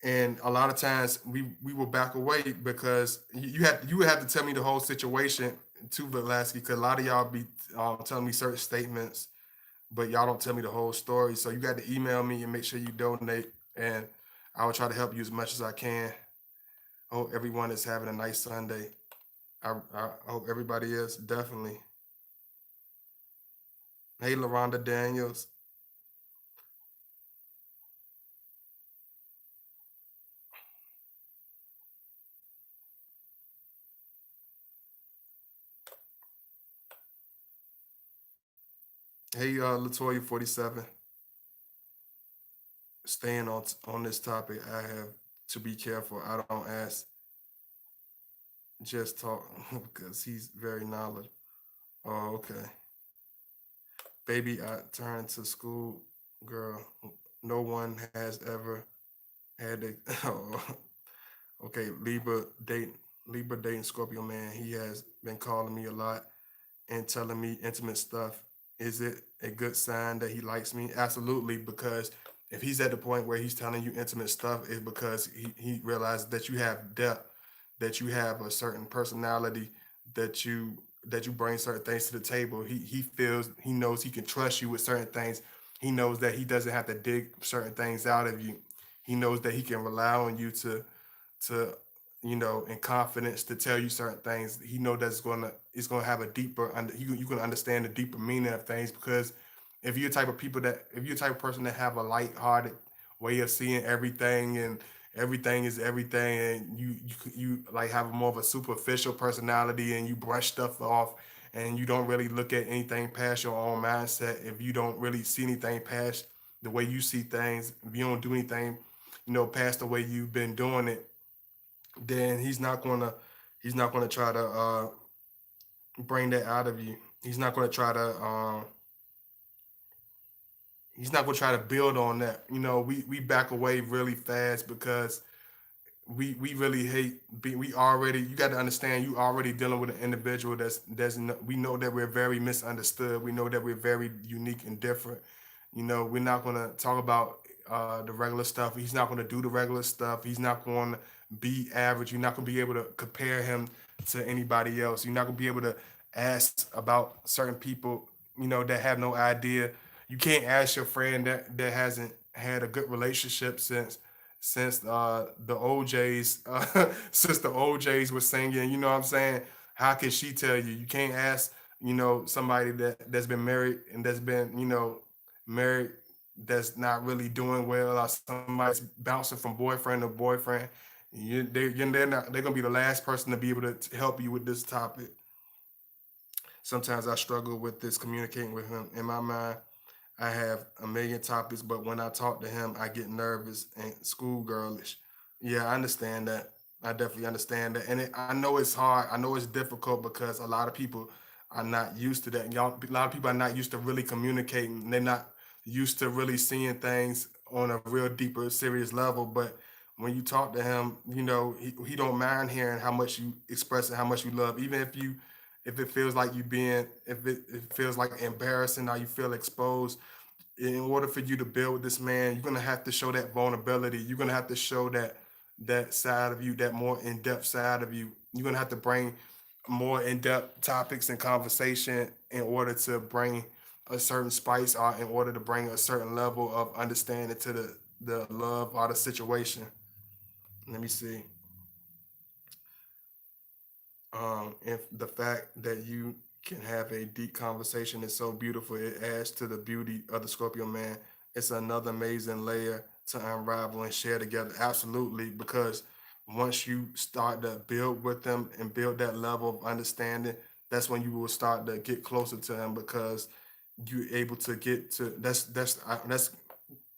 And a lot of times we will back away because you would have to tell me the whole situation too, Velasquez, because a lot of y'all be telling me certain statements, but y'all don't tell me the whole story. So you got to email me and make sure you donate, and I will try to help you as much as I can. I hope everyone is having a nice Sunday. I hope everybody is, definitely. Hey, LaRonda Daniels. Hey, Latoya 47. Staying on this topic, I have to be careful. I don't ask, just talk because he's very knowledgeable. Oh, okay. Baby, I turned to school girl. No one has ever had a oh, okay, Libra dating Scorpio man. He has been calling me a lot and telling me intimate stuff. Is it a good sign that he likes me? Absolutely, because if he's at the point where he's telling you intimate stuff, it's because he realizes that you have depth, that you have a certain personality, that you bring certain things to the table. He feels, he knows he can trust you with certain things. He knows that he doesn't have to dig certain things out of you. He knows that he can rely on you to in confidence to tell you certain things. He know that's gonna have a deeper you can understand the deeper meaning of things. Because if you're the type of person that have a light-hearted way of seeing everything, and everything is everything, and you like have more of a superficial personality, and you brush stuff off, and you don't really look at anything past your own mindset. If you don't really see anything past the way you see things, if you don't do anything past the way you've been doing it, then he's not gonna try to bring that out of you. He's not gonna try to he's not gonna try to build on that. We back away really fast because we really hate we already, you got to understand, you already dealing with an individual that's we know that we're very misunderstood. We know that we're very unique and different. We're not going to talk about the regular stuff. He's not going to do the regular stuff. He's not going to be average. You're not going to be able to compare him to anybody else. You're not going to be able to ask about certain people that have no idea. You can't ask your friend that hasn't had a good relationship since the OJs since the OJs were singing. You know what I'm saying? How can she tell you? You can't ask somebody that's been married and that's been married, that's not really doing well, or somebody's bouncing from boyfriend to boyfriend. They're gonna be the last person to be able to help you with this topic. Sometimes I struggle with this, communicating with him. In my mind, I have a million topics, but when I talk to him, I get nervous and schoolgirlish. Yeah, I understand that. I definitely understand that, and I know it's hard. I know it's difficult because a lot of people are not used to that. Y'all, a lot of people are not used to really communicating. They're not used to really seeing things on a real deeper, serious level. But when you talk to him, he don't mind hearing how much you express and how much you love, even if it feels like you being if it feels like embarrassing or you feel exposed. In order for you to build with this man, you're gonna have to show that vulnerability. You're gonna have to show that side of you, that more in-depth side of you. You're gonna have to bring more in-depth topics and conversation in order to bring a certain spice or in order to bring a certain level of understanding to the love or the situation. Let me see. And the fact that you can have a deep conversation is so beautiful. It adds to the beauty of the Scorpio man. It's another amazing layer to unravel and share together. Absolutely, because once you start to build with them and build that level of understanding, that's when you will start to get closer to him because you're able to get to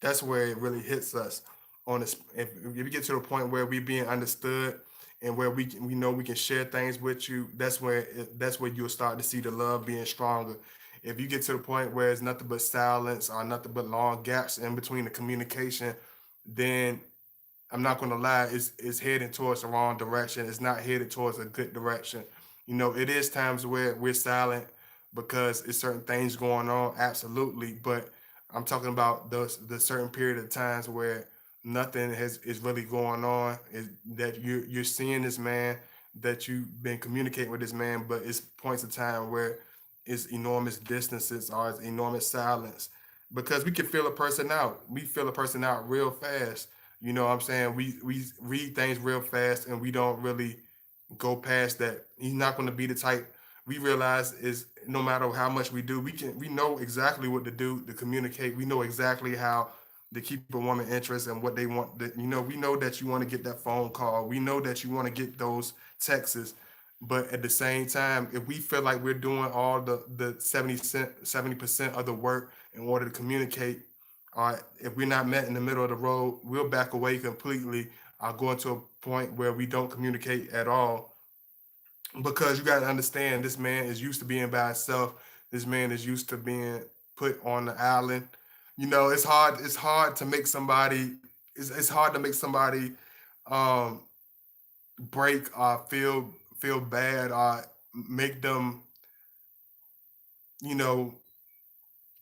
that's where it really hits us on this. If you get to the point where we being understood and where we know we can share things with you, that's where you'll start to see the love being stronger. If you get to the point where it's nothing but silence or nothing but long gaps in between the communication, then I'm not gonna lie, it's heading towards the wrong direction. It's not headed towards a good direction. It is times where we're silent because it's certain things going on, absolutely. But I'm talking about the certain period of times where nothing is really going on. Is that you're seeing this man, that you've been communicating with this man, but it's points of time where it's enormous distances or it's enormous silence. Because we can feel a person out. We feel a person out real fast. You know what I'm saying? We read things real fast and we don't really go past that. He's not going to be the type. We realize is no matter how much we do, we know exactly what to do to communicate. We know exactly how to keep a woman interest and what they want. We know that you want to get that phone call. We know that you want to get those texts. But at the same time, if we feel like we're doing all the 70% of the work in order to communicate, all right, if we're not met in the middle of the road, we'll back away completely. I'll go into a point where we don't communicate at all because you got to understand this man is used to being by himself. This man is used to being put on the island. It's hard to make somebody it's hard to make somebody um break or feel bad or make them, you know,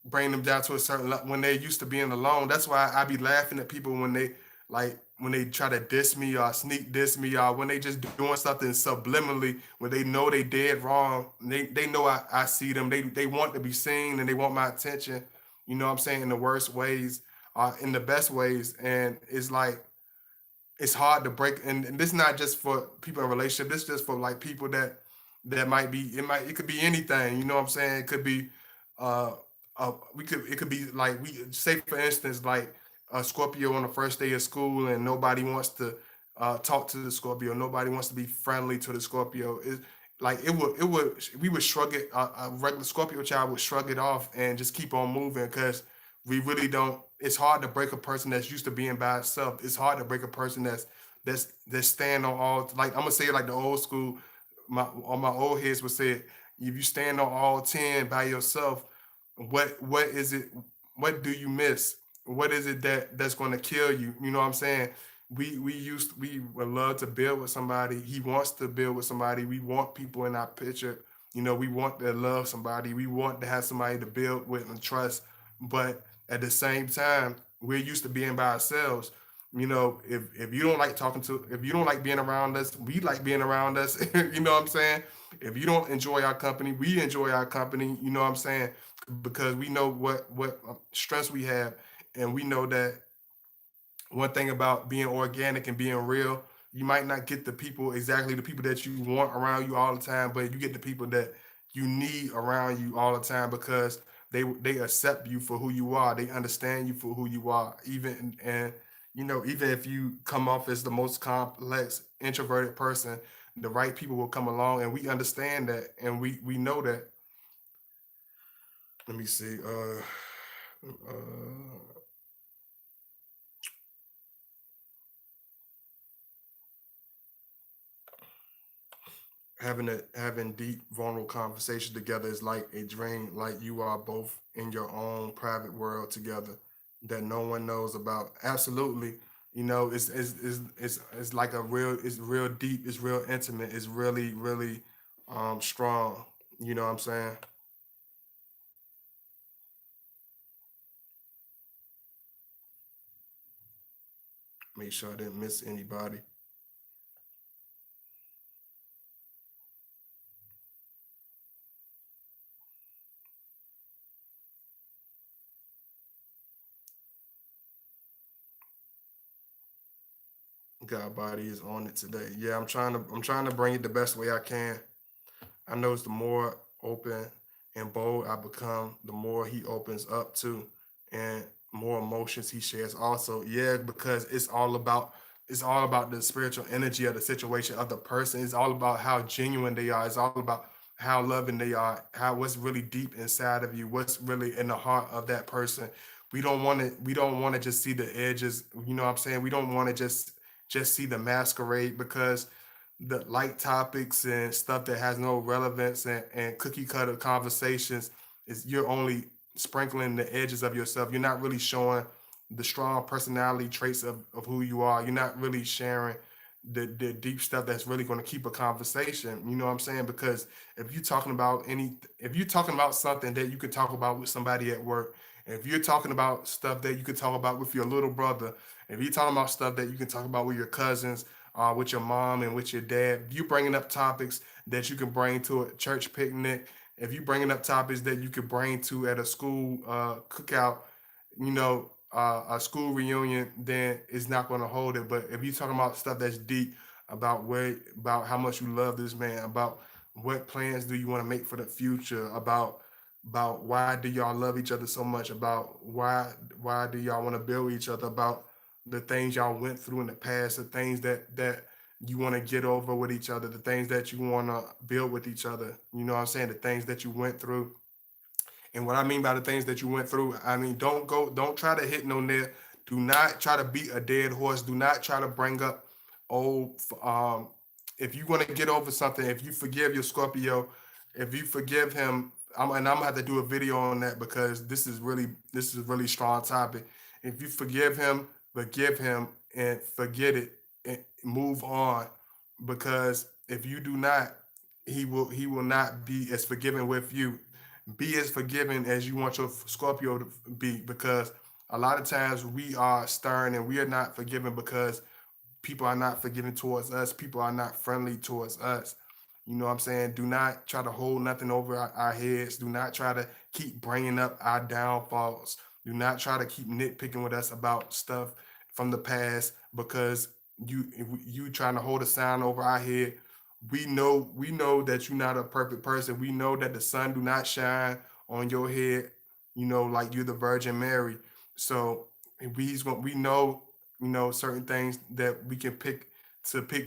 bring them down to a certain level when they're used to being alone. That's why I be laughing at people when they try to diss me or sneak diss me or when they just doing something subliminally when they know they dead wrong. They know I see them. They want to be seen and they want my attention. You know what I'm saying, in the worst ways, in the best ways, and it's like it's hard to break. And this is not just for people in a relationship. This is just for like people that might be. It could be anything. You know what I'm saying? It could be uh it could be like we say for instance like a Scorpio on the first day of school and nobody wants to talk to the Scorpio. Nobody wants to be friendly to the Scorpio. It would we would shrug it. A regular Scorpio child would shrug it off and just keep on moving because we really don't. It's hard to break a person that's used to being by itself. It's hard to break a person that's stand on all. Like I'm gonna say it like the old school. My old heads would say it. If you stand on all 10 by yourself, what is it? What do you miss? What is it that's going to kill you? You know what I'm saying? We would love to build with somebody. He wants to build with somebody. We want people in our picture. We want to love somebody. We want to have somebody to build with and trust. But at the same time, we're used to being by ourselves. If you don't like if you don't like being around us, we like being around us. You know what I'm saying? If you don't enjoy our company, we enjoy our company. You know what I'm saying? Because we know what stress we have, and we know that one thing about being organic and being real, you might not get exactly the people that you want around you all the time, but you get the people that you need around you all the time because they accept you for who you are. They understand you for who you are, even if you come off as the most complex introverted person, the right people will come along, and we understand that, and we know that. Let me see. Having deep vulnerable conversations together is like a dream, like you are both in your own private world together that no one knows about. Absolutely. It's like it's real deep, it's real intimate, it's really strong. You know what I'm saying? Make sure I didn't miss anybody. God body is on it today. Yeah, I'm trying to bring it the best way I can. I notice the more open and bold I become, the more he opens up to, and more emotions he shares. Also, yeah, because it's all about the spiritual energy of the situation of the person. It's all about how genuine they are. It's all about how loving they are. How what's really deep inside of you. What's really in the heart of that person. We don't want to just see the edges. You know what I'm saying? We don't want to just see the masquerade because the light topics and stuff that has no relevance and cookie cutter conversations is you're only sprinkling the edges of yourself. You're not really showing the strong personality traits of who you are. You're not really sharing the deep stuff that's really going to keep a conversation. You know what I'm saying? Because if you're talking about something that you could talk about with somebody at work, if you're talking about stuff that you could talk about with your little brother, if you're talking about stuff that you can talk about with your cousins, with your mom and with your dad. You bringing up topics that you can bring to a church picnic. If you bringing up topics that you could bring to at a school cookout, a school reunion, then it's not going to hold it. But if you're talking about stuff that's deep about how much you love this man, about what plans do you want to make for the future, about why do y'all love each other so much, about why do y'all want to build each other, about the things y'all went through in the past, the things that you want to get over with each other, the things that you want to build with each other. You know what I'm saying? The things that you went through. And what I mean by the things that you went through, I mean, don't try to hit no nail. Do not try to beat a dead horse. Do not try to bring up old. If you want to get over something, if you forgive your Scorpio, if you forgive him, and I'm gonna have to do a video on that because this is really strong topic. If you forgive him, and forget it, and move on, because if you do not, he will not be as forgiving with you. Be as forgiving as you want your Scorpio to be, because a lot of times we are stern and we are not forgiving because people are not forgiving towards us. People are not friendly towards us. You know what I'm saying? Do not try to hold nothing over our heads. Do not try to keep bringing up our downfalls. Do not try to keep nitpicking with us about stuff from the past because you trying to hold a sign over our head. We know that you're not a perfect person. We know that the sun do not shine on your head, like you're the Virgin Mary. So we know, certain things that we can pick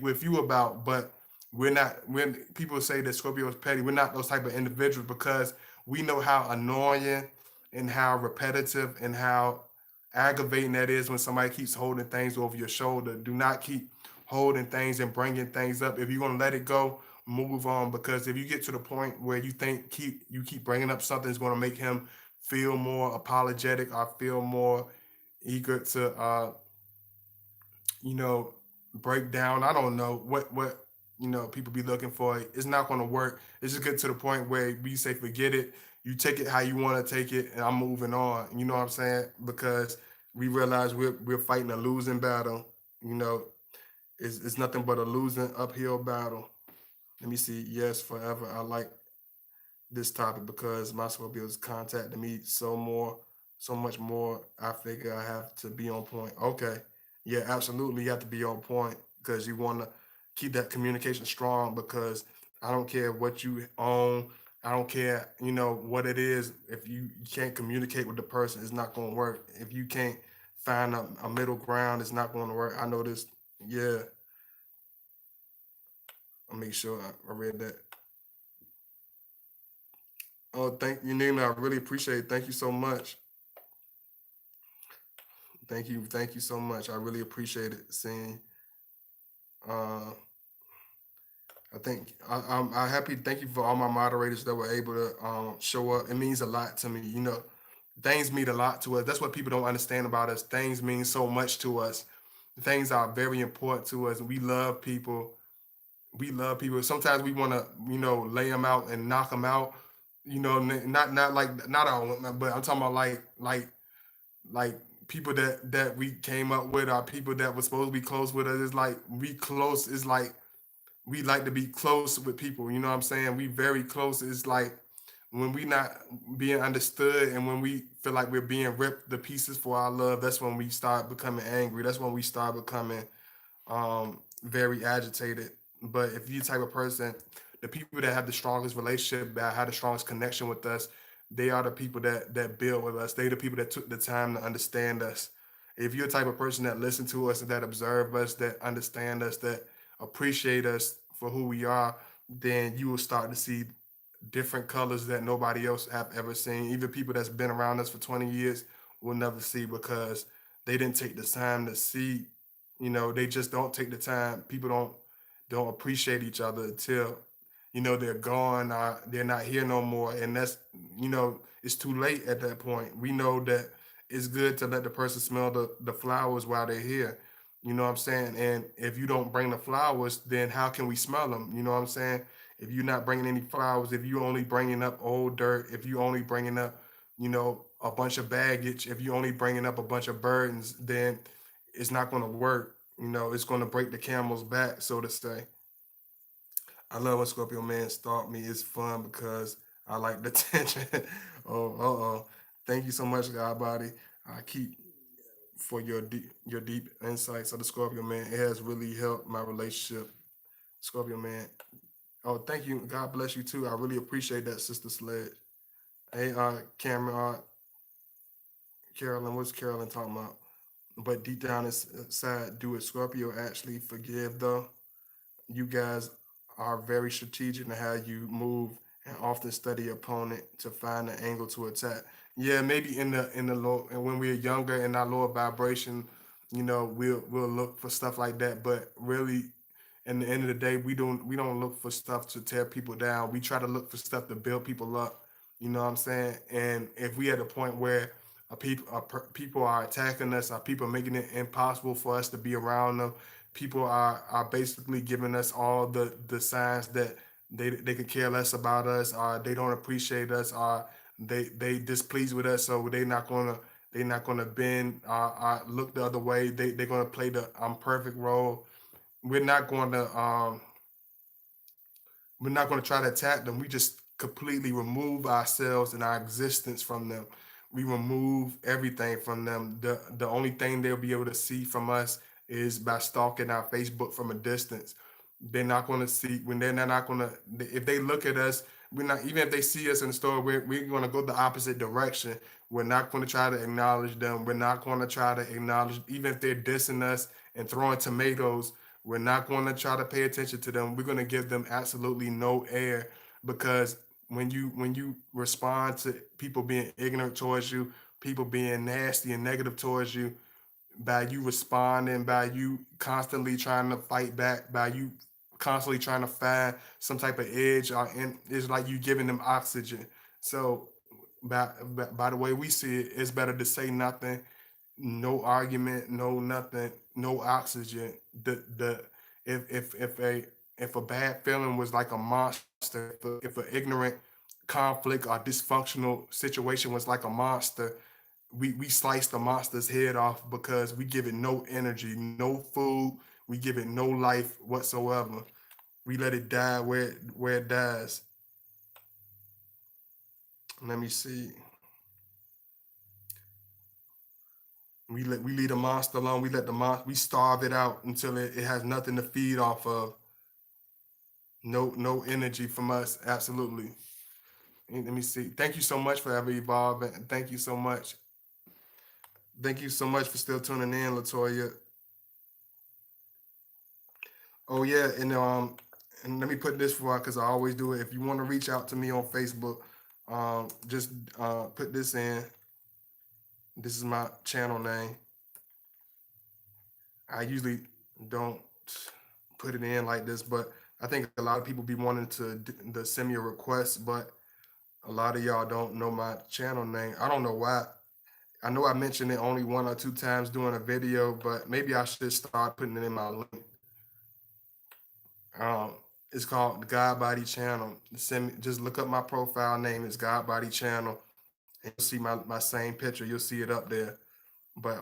with you about, but we're not. When people say that Scorpio is petty, we're not those type of individuals because we know how annoying and how repetitive and how aggravating that is when somebody keeps holding things over your shoulder. Do not keep holding things and bringing things up. If you're gonna let it go, move on. Because if you get to the point where you keep bringing up something that's gonna make him feel more apologetic or feel more eager to you know, break down. I don't know what people be looking for. It's not going to work. It's just get to the point where we say forget it. You take it how you want to take it, and I'm moving on. You know what I'm saying? Because we realize we're fighting a losing battle. You know, it's nothing but a losing uphill battle. Let me see. Yes, forever. I like this topic because my Scorpios contacted me so much more. I figure I have to be on point. Okay, yeah, absolutely, you have to be on point because you want to keep that communication strong. Because I don't care what you own, I don't care, what it is. If you can't communicate with the person, it's not going to work. If you can't find a middle ground, it's not going to work. I know this. Yeah, I'll make sure I read that. Oh, thank you, Nina. I really appreciate it. Thank you so much. Thank you so much. I really appreciate it. Seeing, uh, I think I'm happy. Thank you for all my moderators that were able to show up. It means a lot to me. Things mean a lot to us. That's what people don't understand about us. Things mean so much to us. things are very important to us. We love people. We love people. Sometimes we want to, lay them out and knock them out. Not like not all, but I'm talking about like people that we came up with, are people that were supposed to be close with us. It's like we close. It's like we like to be close with people. You know what I'm saying? We very close. It's like when we not being understood and when we feel like we're being ripped to pieces for our love, that's when we start becoming angry. That's when we start becoming very agitated. But if you're the type of person, the people that have the strongest relationship, that have the strongest connection with us, they are the people that build with us. They the people that took the time to understand us. If you're the type of person that listen to us, that observe us, that understand us, that appreciate us for who we are, then you will start to see different colors that nobody else have ever seen. Even people that's been around us for 20 years will never see, because they didn't take the time to see. They just don't take the time. People don't appreciate each other until they're gone, they're not here no more, and that's it's too late at that point. We know that it's good to let the person smell the flowers while they're here. You know what I'm saying? And if you don't bring the flowers, then how can we smell them? You know what I'm saying? If you're not bringing any flowers, if you only bringing up old dirt, if you only bringing up, a bunch of baggage, if you only bringing up a bunch of burdens, then it's not going to work. It's going to break the camel's back, so to say. I love when Scorpio man stalk me. It's fun because I like the tension. Oh, thank you so much, God body. I keep for your deep insights of the Scorpio man. It has really helped my relationship, Scorpio man. Oh, thank you. God bless you too. I really appreciate that, Sister Sledge. Hey, Cameron, Carolyn, what's Carolyn talking about? But deep down inside, do it Scorpio actually forgive though? You guys are very strategic in how you move and often study your opponent to find an angle to attack. Yeah, maybe in the low, and when we're younger in our lower vibration, we'll look for stuff like that. But really, in the end of the day, we don't look for stuff to tear people down. We try to look for stuff to build people up. You know what I'm saying? And if we at a point where people are attacking us, are people making it impossible for us to be around them, people are basically giving us all the signs that they could care less about us, or they don't appreciate us, or they displeased with us, so they're not gonna bend, look the other way. They're gonna play the I'm perfect role. We're not going to we're not going to try to attack them. We just completely remove ourselves and our existence from them. We remove everything from them. The only thing they'll be able to see from us is by stalking our Facebook from a distance. They're not going to see when they're not going to. If they look at us, we're not. Even if they see us in the store, we're going to go the opposite direction. We're not going to try to acknowledge them. We're not going to try to acknowledge, even if they're dissing us and throwing tomatoes. We're not going to try to pay attention to them. We're going to give them absolutely no air, because when you respond to people being ignorant towards you, people being nasty and negative towards you, by you responding, by you constantly trying to fight back, by you constantly trying to find some type of edge, and it's like you giving them oxygen. So by the way we see it, it's better to say nothing, no argument, no nothing, no oxygen. The if a bad feeling was like a monster, if an ignorant conflict or dysfunctional situation was like a monster, we slice the monster's head off because we give it no energy, no food, we give it no life whatsoever. We let it die where it dies. Let me see. We leave the monster alone. We starve it out until it has nothing to feed off of. No energy from us. Absolutely. Let me see. Thank you so much for ever evolving. Thank you so much. Thank you so much for still tuning in, Latoya. Oh yeah, and let me put this for because I always do it. If you want to reach out to me on Facebook, just put this in. This is my channel name. I usually don't put it in like this, but I think a lot of people be wanting to send me a request, but a lot of y'all don't know my channel name. I don't know why. I know I mentioned it only one or two times during a video, but maybe I should start putting it in my link. Um, it's called the God Body Channel. Send me, just look up my profile name. It's God Body Channel, and you'll see my same picture. You'll see it up there. But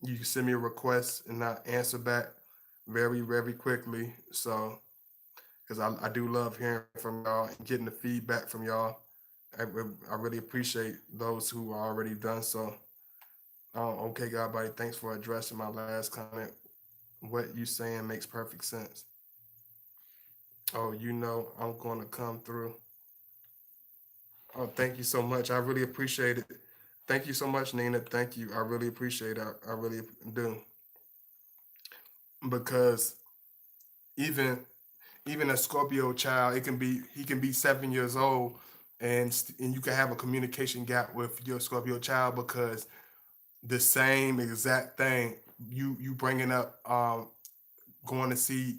you can send me a request and I answer back very quickly. So because I do love hearing from y'all and getting the feedback from y'all. I really appreciate those who are already done so. Okay, God, buddy, thanks for addressing my last comment. What you saying makes perfect sense. Oh, I'm going to come through. Oh, thank you so much. I really appreciate it. Thank you so much, Nina. Thank you. I really appreciate it. I really do. Because even even a Scorpio child, he can be 7 years old, and you can have a communication gap with your Scorpio child because the same exact thing you bringing up going to see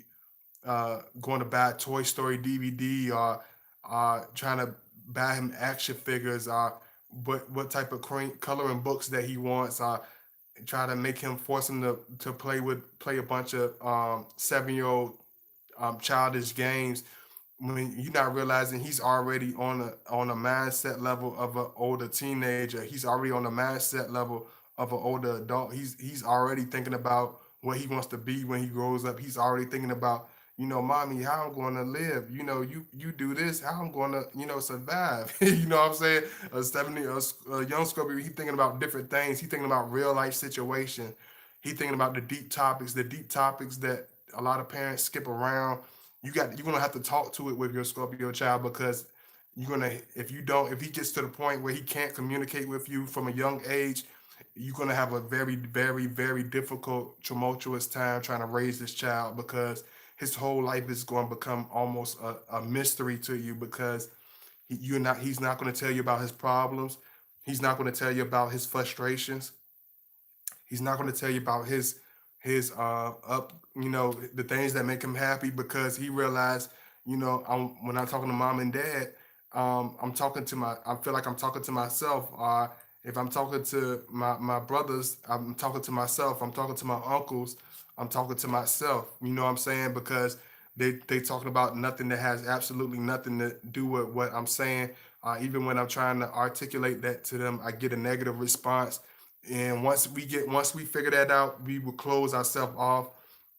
going to buy a Toy Story DVD or trying to buy him action figures or what type of coloring books that he wants try to make him force him to play a bunch of 7-year old childish games when you're not realizing he's already on a mindset level of an older teenager. He's already on the mindset level of an older adult. He's already thinking about what he wants to be when he grows up. He's already thinking about, mommy, how I'm going to live. You do this, how I'm going to, survive. You know what I'm saying? A young Scorpio, he thinking about different things. He thinking about real life situation. He thinking about the deep topics that a lot of parents skip around. You're gonna have to talk to it with your Scorpio child because you're gonna if he gets to the point where he can't communicate with you from a young age, you're gonna have a very difficult, tumultuous time trying to raise this child because his whole life is going to become almost a mystery to you because he's not going to tell you about his problems. He's not going to tell you about his frustrations. He's not going to tell you about his up the things that make him happy because he realized when I'm talking to mom and dad, I feel like I'm talking to myself. If I'm talking to my brothers, I'm talking to myself. I'm talking to my uncles, I'm talking to myself. You know what I'm saying? Because they talking about nothing that has absolutely nothing to do with what I'm saying. Even when I'm trying to articulate that to them, I get a negative response. And once we figure that out, we will close ourselves off.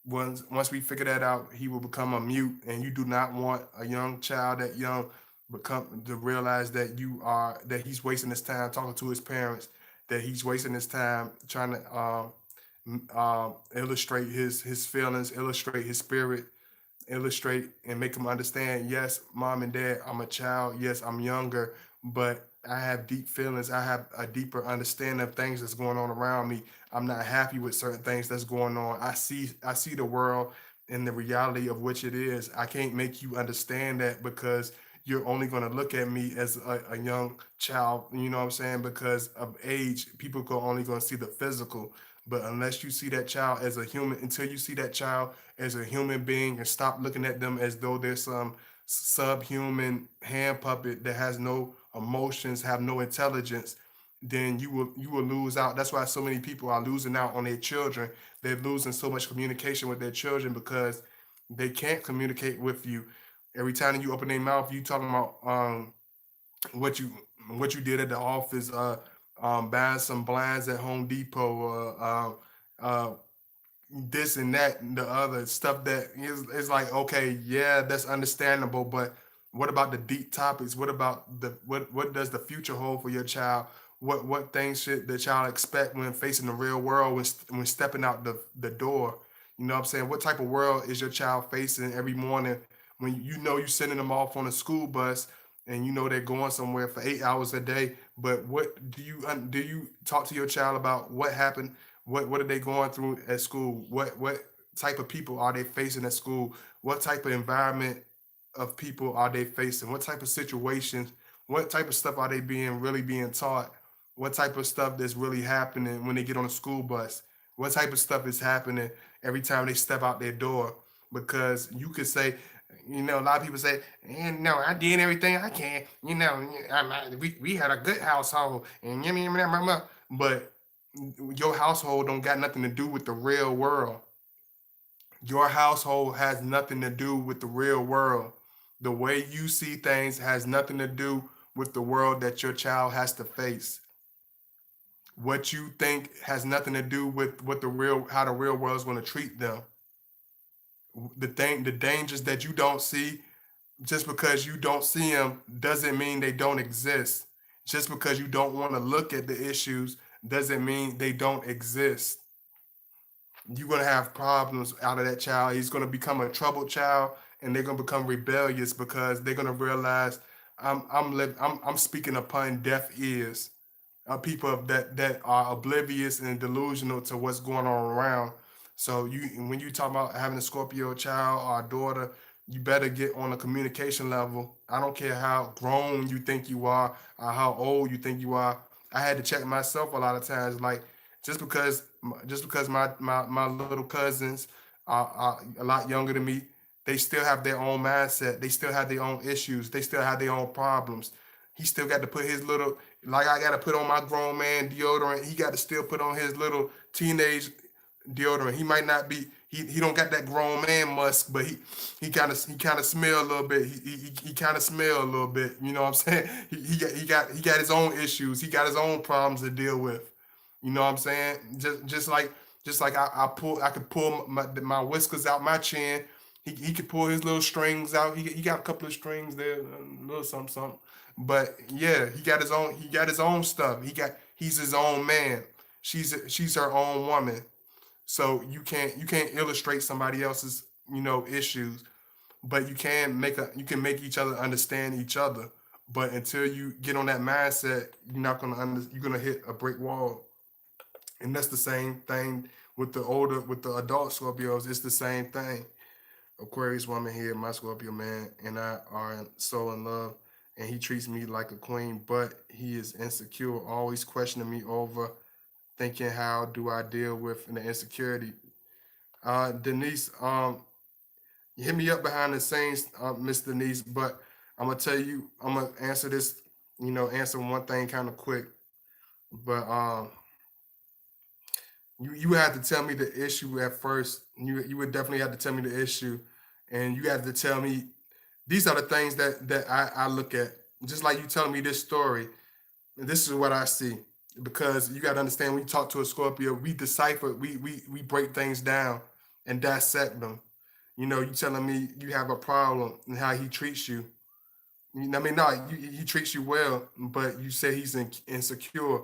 Once we figure that out, he will become a mute. And you do not want a young child that young become to realize that he's wasting his time talking to his parents, that he's wasting his time trying to illustrate his feelings, illustrate his spirit, illustrate and make them understand, yes, mom and dad, I'm a child, yes, I'm younger, but I have deep feelings. I have a deeper understanding of things that's going on around me. I'm not happy with certain things that's going on. I see the world in the reality of which it is. I can't make you understand that because you're only going to look at me as a young child, you know what I'm saying? Because of age, people go only going to see the physical. But unless you see that child as a human, until you see that child as a human being and stop looking at them as though they're some subhuman hand puppet that has no emotions, have no intelligence, then you will lose out. That's why so many people are losing out on their children. They're losing so much communication with their children because they can't communicate with you. Every time you open their mouth, you talking about what you what you did at the office, buying some blinds at Home Depot, this and that and the other stuff that is like, okay, yeah, that's understandable, but what about the deep topics? What about what does the future hold for your child? What things should the child expect when facing the real world, when stepping out the door? You know what I'm saying? What type of world is your child facing every morning when you're sending them off on a school bus and they're going somewhere for 8 hours a day? But what do you talk to your child about what happened? What are they going through at school? What type of people are they facing at school? What type of environment of people are they facing? What type of situations? What type of stuff are they really being taught? What type of stuff that's really happening when they get on a school bus? What type of stuff is happening every time they step out their door? Because you could say, a lot of people say, no, I did everything I can. We had a good household, and But your household don't got nothing to do with the real world. Your household has nothing to do with the real world. The way you see things has nothing to do with the world that your child has to face. What you think has nothing to do with what the real how the real world is going to treat them. The dangers that you don't see, just because you don't see them doesn't mean they don't exist. Just because you don't want to look at the issues doesn't mean they don't exist. You're gonna have problems out of that child. He's gonna become a troubled child, and they're gonna become rebellious because they're gonna realize I'm speaking upon deaf ears, people that are oblivious and delusional to what's going on around. So you when you talk about having a Scorpio child or a daughter, you better get on a communication level. I don't care how grown you think you are or how old you think you are. I had to check myself a lot of times. Like just because my little cousins are a lot younger than me, they still have their own mindset. They still have their own issues. They still have their own problems. He still got to put his little, like I got to put on my grown man deodorant. He got to still put on his little teenage deodorant. He might not be, he don't got that grown man musk, but he kind of smell a little bit. He kind of smell a little bit. You know what I'm saying? He got his own issues. He got his own problems to deal with. You know what I'm saying? Just like I could pull my whiskers out my chin. He could pull his little strings out. He got a couple of strings there, a little something something. But yeah, he got his own stuff. He's his own man. She's her own woman. So you can't illustrate somebody else's issues, but you can make each other understand each other. But until you get on that mindset, you're gonna hit a brick wall. And that's the same thing with the adult Scorpios. It's the same thing. Aquarius woman here, my Scorpio man, and I are so in love, and he treats me like a queen, but he is insecure, always questioning me over, thinking how do I deal with the insecurity. Denise, hit me up behind the scenes, Miss Denise, but I'm gonna tell you, I'm gonna answer this, answer one thing kind of quick, but you had to tell me the issue at first. You would definitely have to tell me the issue, and you had to tell me these are the things that I look at. Just like you telling me this story, this is what I see. Because you got to understand, when you talk to a Scorpio, we decipher, we break things down and dissect them. You telling me you have a problem and how he treats you. I mean, no, he treats you well, but you say he's insecure.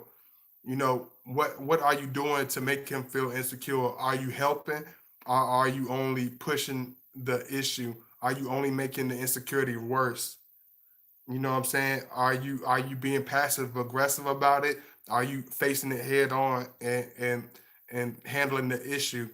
What are you doing to make him feel insecure? Are you helping, or are you only pushing the issue? Are you only making the insecurity worse? You know what I'm saying? Are you being passive aggressive about it? Are you facing it head on and handling the issue?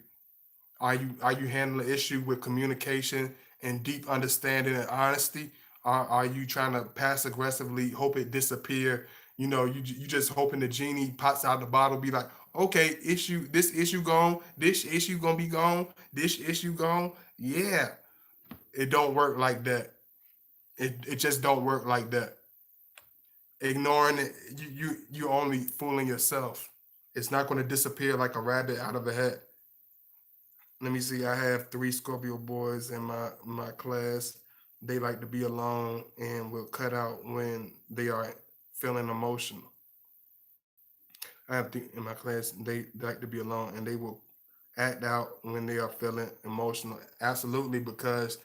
Are you handling the issue with communication and deep understanding and honesty? Are you trying to pass aggressively hope it disappear? You just hoping the genie pops out the bottle, be like, okay, this issue gone, this issue gonna be gone, this issue gone. Yeah, it don't work like that. It just don't work like that. Ignoring it, you only fooling yourself. It's not gonna disappear like a rabbit out of a hat. Let me see. I have three Scorpio boys in my class. They like to be alone and will cut out when they are feeling emotional. I have in my class. They like to be alone and they will act out when they are feeling emotional. Absolutely, because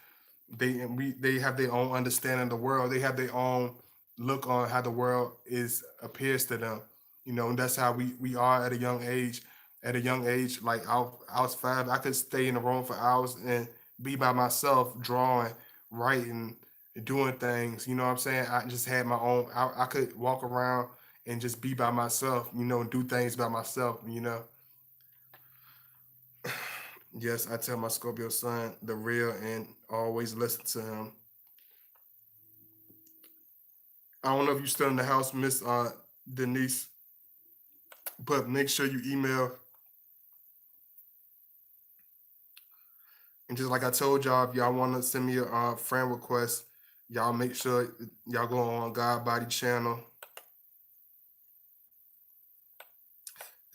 they have their own understanding of the world. They have their own look on how the world is appears to them. And that's how we are at a young age. At a young age, like I was 5, I could stay in the room for hours and be by myself, drawing, writing, doing things. You know what I'm saying? I just had my own. I could walk around and just be by myself. And do things by myself. Yes, I tell my Scorpio son the real and always listen to him. I don't know if you're still in the house, Miss Denise, but make sure you email. And just like I told y'all, if y'all want to send me a friend request, y'all make sure y'all go on God Body channel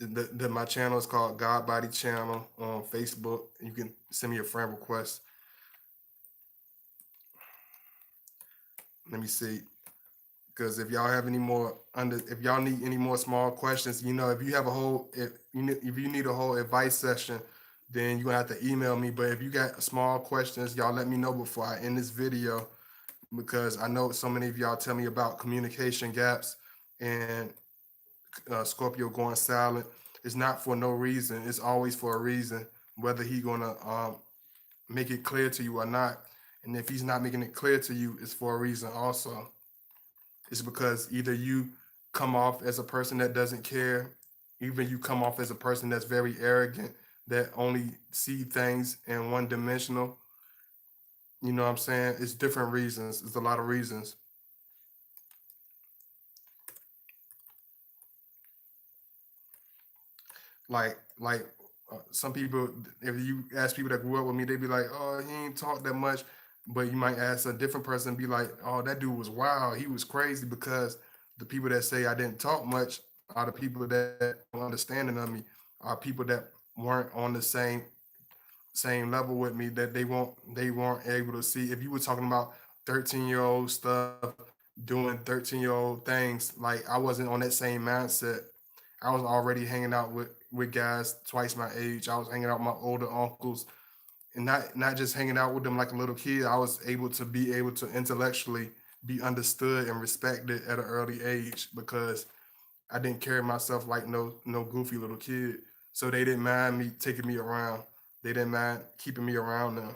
My channel is called God Body Channel on Facebook. You can send me a friend request. Let me see. Because if y'all have any more if y'all need any more small questions, if you have a whole, if you need a whole advice session, then you're gonna have to email me. But if you got small questions, y'all let me know before I end this video, because I know so many of y'all tell me about communication gaps and Scorpio going silent. It's not for no reason. It's always for a reason, whether he gonna make it clear to you or not. And if he's not making it clear to you, it's for a reason also. It's because either you come off as a person that doesn't care, even you come off as a person that's very arrogant, that only see things in one dimensional. You know what I'm saying? It's different reasons. It's a lot of reasons. Like some people, if you ask people that grew up with me, they'd be like, "Oh, he ain't talk that much," but you might ask a different person and be like, "Oh, that dude was wild. He was crazy." Because the people that say I didn't talk much are the people that don't understanding of me, are people that weren't on the same level with me, that they weren't able to see. If you were talking about 13-year-old stuff, doing 13-year-old things, like I wasn't on that same mindset. I was already hanging out with guys twice my age. I was hanging out with my older uncles, and not just hanging out with them like a little kid. I was able to intellectually be understood and respected at an early age, because I didn't carry myself like no goofy little kid. So they didn't mind me taking me around. They didn't mind keeping me around them.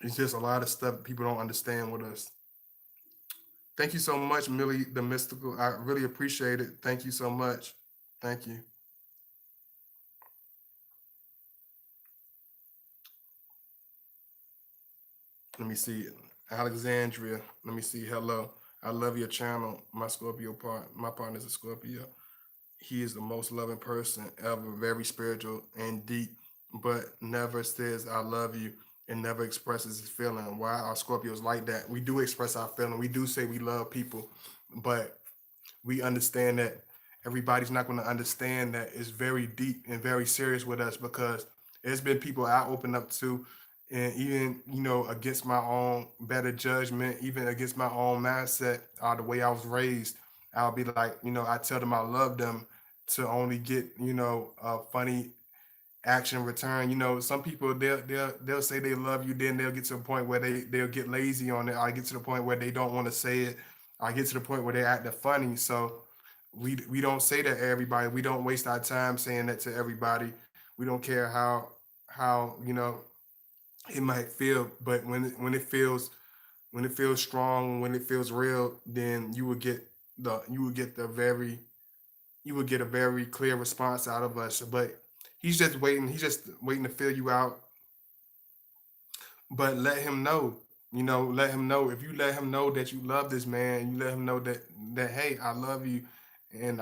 It's just a lot of stuff people don't understand with us. Thank you so much, Millie the Mystical. I really appreciate it. Thank you so much. Thank you. Let me see. Alexandria. Let me see. Hello. I love your channel. My partner is a Scorpio. He is the most loving person ever, very spiritual and deep, but never says I love you and never expresses his feeling. Why are Scorpios like that? We do express our feeling. We do say we love people, but we understand that everybody's not going to understand that it's very deep and very serious with us, because there's been people I open up to, and even against my own better judgment, even against my own mindset, the way I was raised, I'll be like, I tell them I love them to only get a funny action return. Some people they'll say they love you, then they'll get to a point where they'll get lazy on it. I get to the point where they don't want to say it. I get to the point where they're acting funny. So we don't say that to everybody. We don't waste our time saying that to everybody. We don't care how it might feel, but when it feels strong, when it feels real, then you will get the very you would get a very clear response out of us. But he's just waiting. He's just waiting to fill you out. But let him know. Let him know. If you let him know that you love this man, you let him know that hey, I love you, and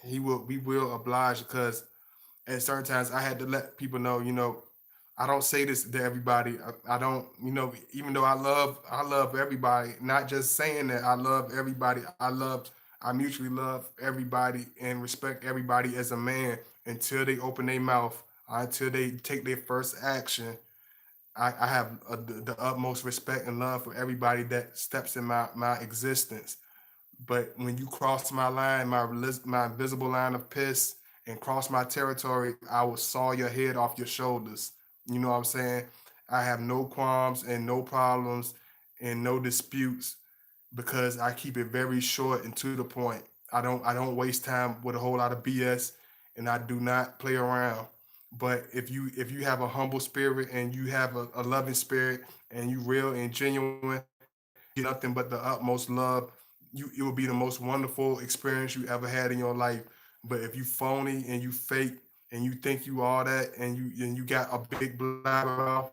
he will. We will oblige, because at certain times I had to let people know. I don't say this to everybody. I don't. Even though I love everybody. Not just saying that I love everybody. I mutually love everybody and respect everybody as a man, until they open their mouth, until they take their first action. I have the utmost respect and love for everybody that steps in my existence. But when you cross my line, my invisible line of piss, and cross my territory, I will saw your head off your shoulders. You know what I'm saying? I have no qualms and no problems and no disputes, because I keep it very short and to the point. I don't waste time with a whole lot of BS, and I do not play around. But if you have a humble spirit and you have a loving spirit and you real and genuine, get nothing but the utmost love. It will be the most wonderful experience you ever had in your life. But if you phony and you fake and you think you all that, and you got a big blabbermouth,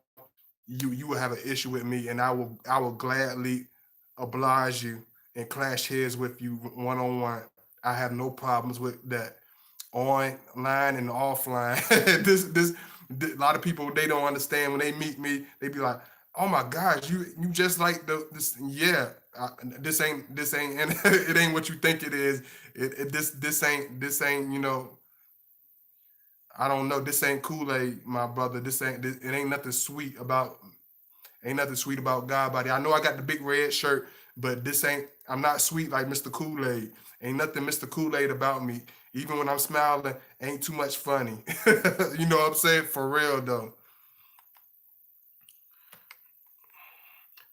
you will have an issue with me, and I will gladly oblige you and clash heads with you one on one. I have no problems with that, online and offline. This a lot of people, they don't understand when they meet me. They be like, "Oh my gosh, you just like this." Yeah, this ain't and it ain't what you think it is. This ain't I don't know. This ain't Kool Aid, my brother. It ain't nothing sweet about God body. I know I got the big red shirt, but this ain't. I'm not sweet like Mr. Kool Aid. Ain't nothing Mr. Kool Aid about me. Even when I'm smiling, ain't too much funny. You know what I'm saying? For real though.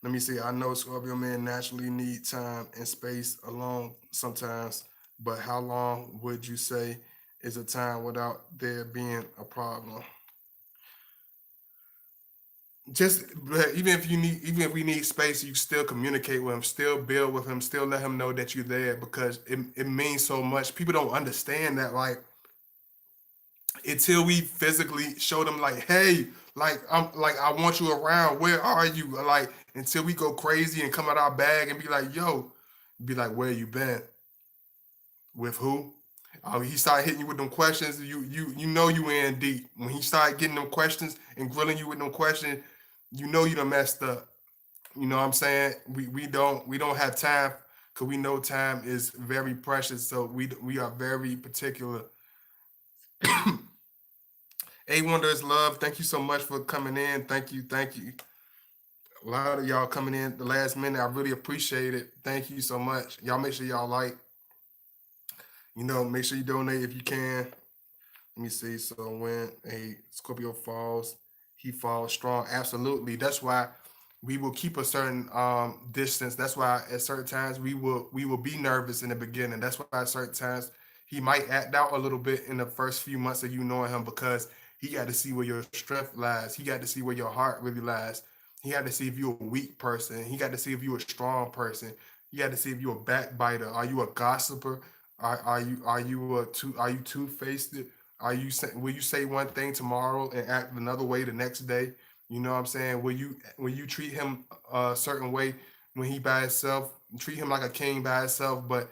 Let me see. I know Scorpio man naturally need time and space alone sometimes, but how long would you say is a time without there being a problem? Just even if we need space, you still communicate with him, still build with him, still let him know that you're there because it means so much. People don't understand that like until we physically show them like, hey, like I want you around. Where are you? Like until we go crazy and come out our bag and be like, yo, be like, where you been? With who? He started hitting you with them questions. You know you in deep. When he started getting them questions and grilling you with them questions, you know you done messed up. You know what I'm saying? We don't have time because we know time is very precious. So we are very particular. A Wonder is love. Thank you so much for coming in. Thank you. A lot of y'all coming in the last minute. I really appreciate it. Thank you so much. Y'all make sure y'all like. Make sure you donate if you can. Let me see. So when a Scorpio falls, he falls strong. Absolutely. That's why we will keep a certain distance. That's why at certain times we will be nervous in the beginning. That's why at certain times he might act out a little bit in the first few months of you knowing him because he got to see where your strength lies. He got to see where your heart really lies. He got to see if you're a weak person. He got to see if you're a strong person. He got to see if you're a backbiter. Are you a gossiper? Are you two faced? Will you say one thing tomorrow and act another way the next day? You know what I'm saying? Will you treat him a certain way when he by himself? Treat him like a king by himself, but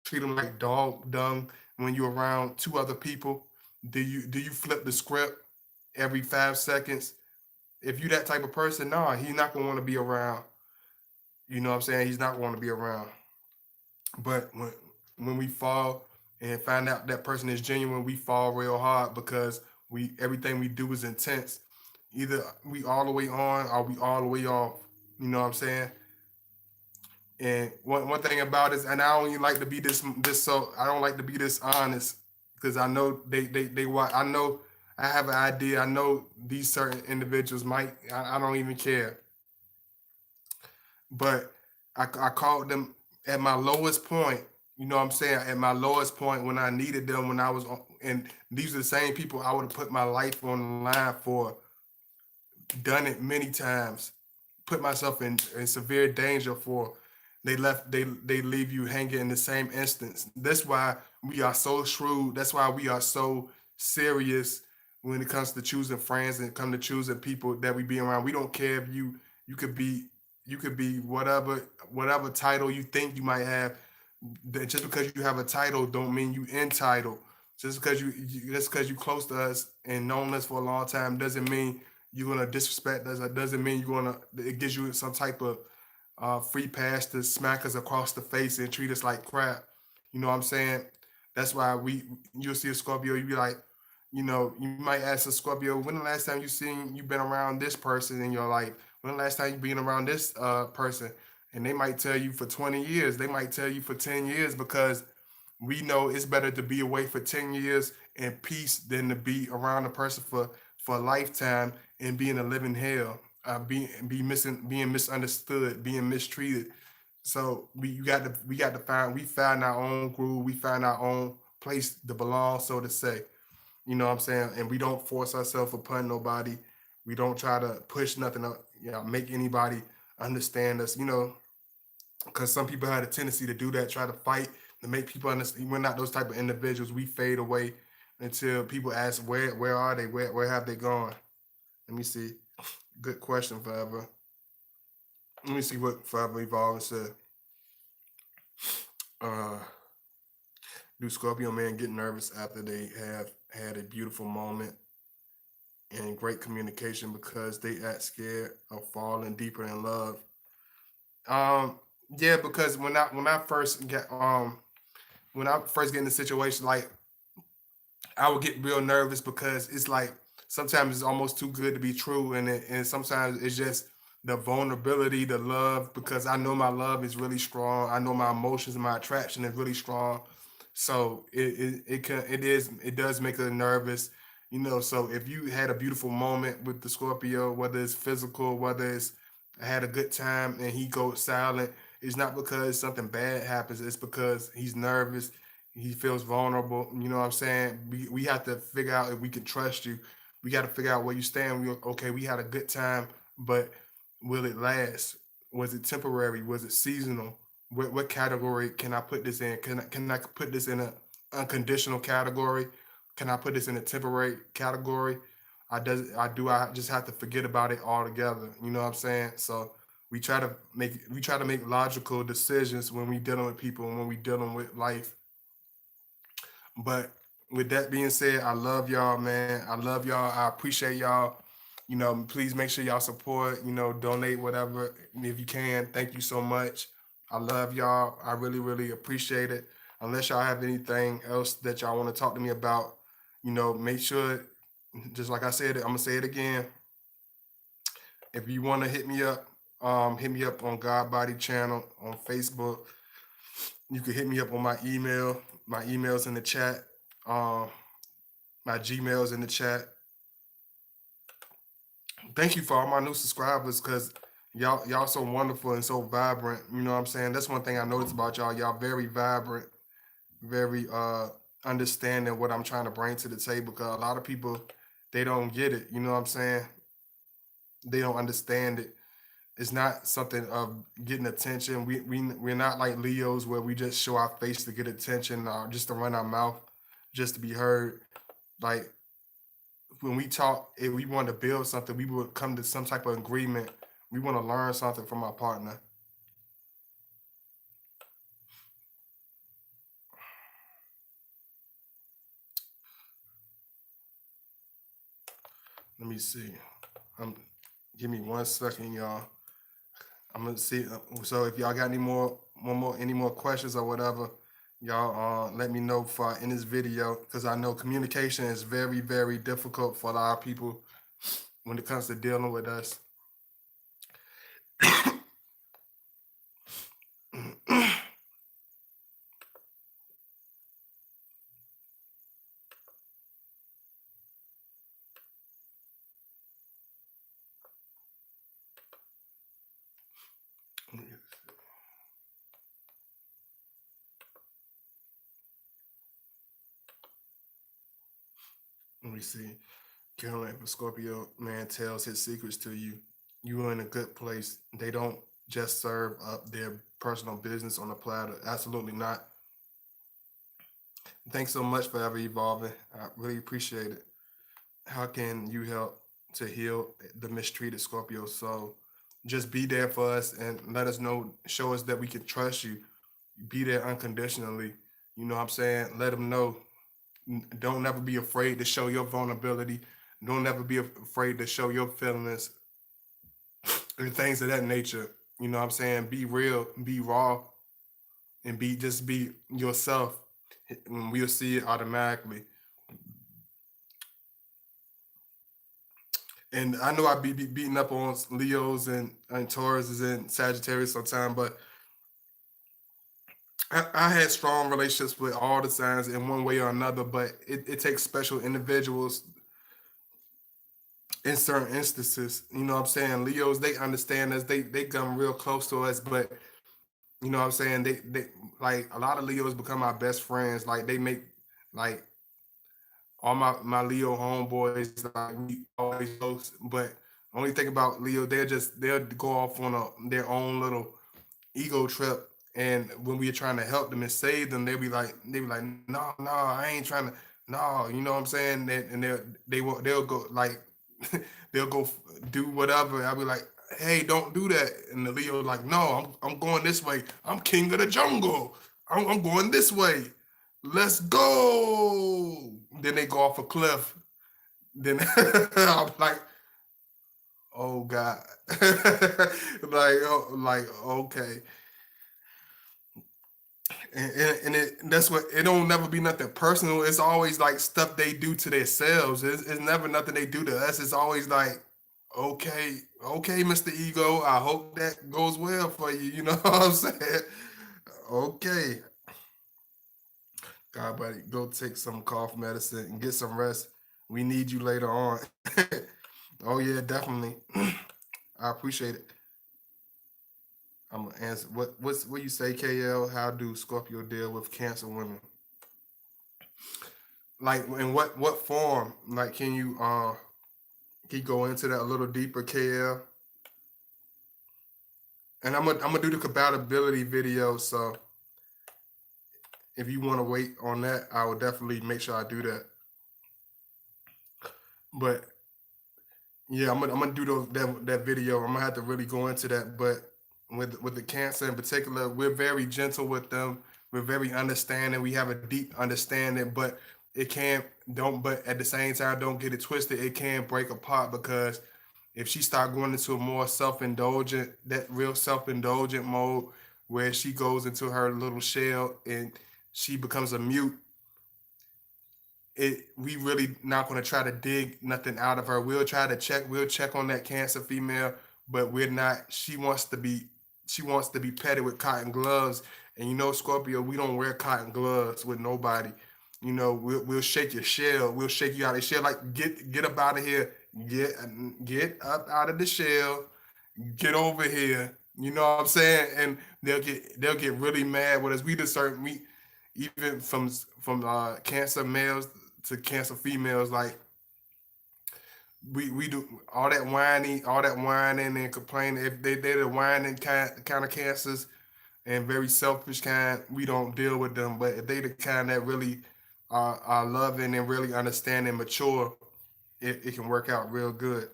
treat him like dog dung when you're around two other people? Do you flip the script every 5 seconds? If you that type of person, nah, he's not gonna want to be around. You know what I'm saying? He's not gonna want to be around. But when we fall and find out that person is genuine, we fall real hard because we everything we do is intense. Either we all the way on or we all the way off. You know what I'm saying? And one thing about it is, and I don't even like to be this so I don't like to be this honest because I know they watch. I know I have an idea. I know these certain individuals might. I don't even care, but I called them at my lowest point. You know what I'm saying? At my lowest point when I needed them, when I was and these are the same people I would have put my life on the line for, done it many times, put myself in severe danger for. They leave you hanging in the same instance. That's why we are so shrewd. That's why we are so serious when it comes to choosing friends and come to choosing people that we be around. We don't care if you could be you could be whatever title you think you might have. Just because you have a title don't mean you entitled. Just because you close to us and known us for a long time doesn't mean you're gonna disrespect us. It doesn't mean you're gonna. It gives you some type of free pass to smack us across the face and treat us like crap. You know what I'm saying? That's why you'll see a Scorpio, you be like, you might ask a Scorpio, when the last time you been around this person in your life? When the last time you been around this person? And they might tell you for 20 years. They might tell you for 10 years because we know it's better to be away for 10 years in peace than to be around a person for a lifetime and be in a living hell, being misunderstood, being mistreated. So we find our own groove, we find our own place to belong, so to say. You know what I'm saying? And we don't force ourselves upon nobody. We don't try to push nothing up, make anybody understand us, because some people had a tendency to do that, try to fight to make people understand. We're not those type of individuals. We fade away until people ask where are they? Where have they gone? Let me see. Good question, Forever. Let me see what Forever Evolving said. Uh, do Scorpio men get nervous after they have had a beautiful moment and great communication because they act scared of falling deeper in love? Um, Yeah, because when I first get in the situation, like I would get real nervous because it's like sometimes it's almost too good to be true, and sometimes it's just the vulnerability, the love, because I know my love is really strong. I know my emotions and my attraction is really strong, so it does make her nervous, you know. So if you had a beautiful moment with the Scorpio, whether it's physical, whether it's I had a good time and he goes silent, it's not because something bad happens. It's because he's nervous, he feels vulnerable. You know what I'm saying? We have to figure out if we can trust you. We got to figure out where you stand. Okay, we had a good time, but will it last? Was it temporary? Was it seasonal? What category can I put this in? Can I put this in a unconditional category? Can I put this in a temporary category? I just have to forget about it altogether. You know what I'm saying? So we try to make logical decisions when we dealing with people and when we dealing with life. But with that being said, I love y'all, man. I love y'all. I appreciate y'all. You know, please make sure y'all support, you know, donate whatever if you can. Thank you so much. I love y'all. I really, really appreciate it. Unless y'all have anything else that y'all want to talk to me about, you know, make sure, just like I said, I'm gonna say it again. If you want to hit me up on God Body Channel on Facebook. You can hit me up on my email. My email's in the chat. Um, my Gmail's in the chat. Thank you for all my new subscribers because y'all so wonderful and so vibrant. You know what I'm saying? That's one thing I noticed about y'all. Y'all very vibrant, very understanding what I'm trying to bring to the table. Because a lot of people they don't get it. You know what I'm saying? They don't understand it. It's not something of getting attention. We're not like Leos where we just show our face to get attention or just to run our mouth, just to be heard. Like when we talk, if we want to build something, we would come to some type of agreement. We want to learn something from our partner. Let me see. Um, Give me 1 second, y'all. I'm gonna see. So if y'all got any more questions or whatever, y'all let me know for in this video because I know communication is very, very difficult for a lot of people when it comes to dealing with us. Let me see. Caroline for Scorpio man tells his secrets to you. You are in a good place. They don't just serve up their personal business on a platter. Absolutely not. Thanks so much for ever evolving. I really appreciate it. How can you help to heal the mistreated Scorpio soul? Just be there for us and let us know, show us that we can trust you. Be there unconditionally. You know what I'm saying? Let them know. Don't never be afraid to show your vulnerability. Don't never be afraid to show your feelings and things of that nature. You know what I'm saying? Be real, be raw, and be yourself. And we'll see it automatically. And I know I be beating up on Leos and Tauruses and Sagittarius sometimes, but I had strong relationships with all the signs in one way or another. But it takes special individuals in certain instances. You know what I'm saying? Leos, they understand us. They come real close to us, but you know what I'm saying? They like a lot of Leos become our best friends. Like they make like all my Leo homeboys, like we always close. But only thing about Leo, they'll go off on their own little ego trip. And when we're trying to help them and save them, they be like, no, no, I ain't trying to, no, you know what I'm saying? And they'll go like they'll go do whatever. I'll be like, hey, don't do that. And the Leo like, no, I'm going this way. I'm king of the jungle. I'm going this way. Let's go. Then they go off a cliff. Then I'm like, oh God. Like, oh, like, okay. And that's what it don't never be nothing personal. It's always like stuff they do to themselves. It's never nothing they do to us. It's always like, okay, okay, Mr. Ego, I hope that goes well for you. You know what I'm saying? Okay, God, buddy, go take some cough medicine and get some rest. We need you later on. Oh yeah, definitely. I appreciate it. I'm gonna answer. What you say, KL? How do Scorpio deal with Cancer women? Like in what form? Like can you go into that a little deeper, KL? And I'm gonna do the compatibility video. So if you want to wait on that, I will definitely make sure I do that. But yeah, I'm gonna do that video. I'm gonna have to really go into that. But with the Cancer in particular, we're very gentle with them. We're very understanding. We have a deep understanding, but it can't don't. But at the same time, don't get it twisted. It can break apart because if she start going into a more self-indulgent, that real self-indulgent mode, where she goes into her little shell and she becomes a mute, we really not going to try to dig nothing out of her. We'll check on that Cancer female, but we're not. She wants to be petted with cotton gloves, and Scorpio, we don't wear cotton gloves with nobody. We'll shake your shell. We'll shake you out of the shell. Like, get up out of here. Get up out of the shell. Get over here. You know what I'm saying? And they'll get really mad with us. We just certain we even from Cancer males to Cancer females, like we do all that whining and complaining. If they're the whining kind of Cancers and very selfish kind, we don't deal with them. But if they the kind that really are loving and really understand and mature, it can work out real good.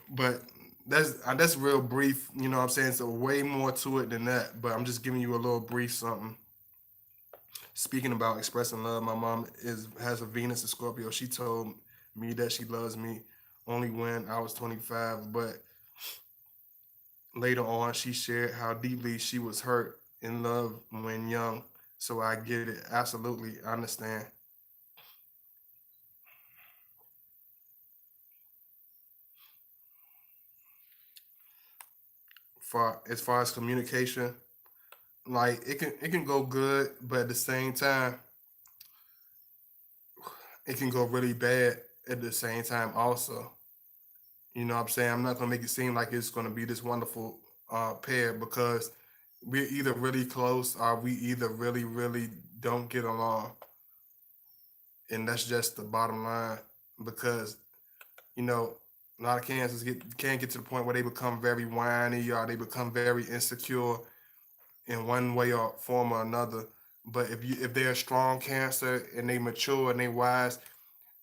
But that's real brief. You know what I'm saying? So way more to it than that. But I'm just giving you a little brief something. Speaking about expressing love, my mom is has a Venus in Scorpio. She told me that she loves me only when I was 25, but later on she shared how deeply she was hurt in love when young. So I get it. Absolutely, I understand. As far as communication, like it can go good, but at the same time, it can go really bad at the same time also. You know what I'm saying? I'm not gonna make it seem like it's gonna be this wonderful pair because we're either really close or we either really, really don't get along. And that's just the bottom line. Because, you know, a lot of cancers can get to the point where they become very whiny or they become very insecure in one way or form or another. But if they're a strong cancer and they mature and they wise,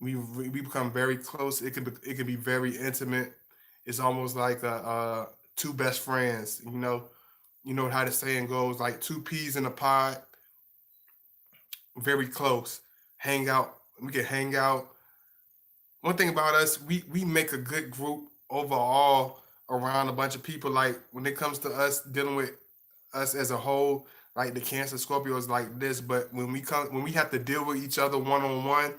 we become very close. It can be very intimate. It's almost like two best friends. You know how the saying goes, like two peas in a pod, very close. Hang out. We can hang out. One thing about us, we make a good group overall around a bunch of people. Like when it comes to us dealing with us as a whole, like the Cancer Scorpios like this. But when we have to deal with each other one on one,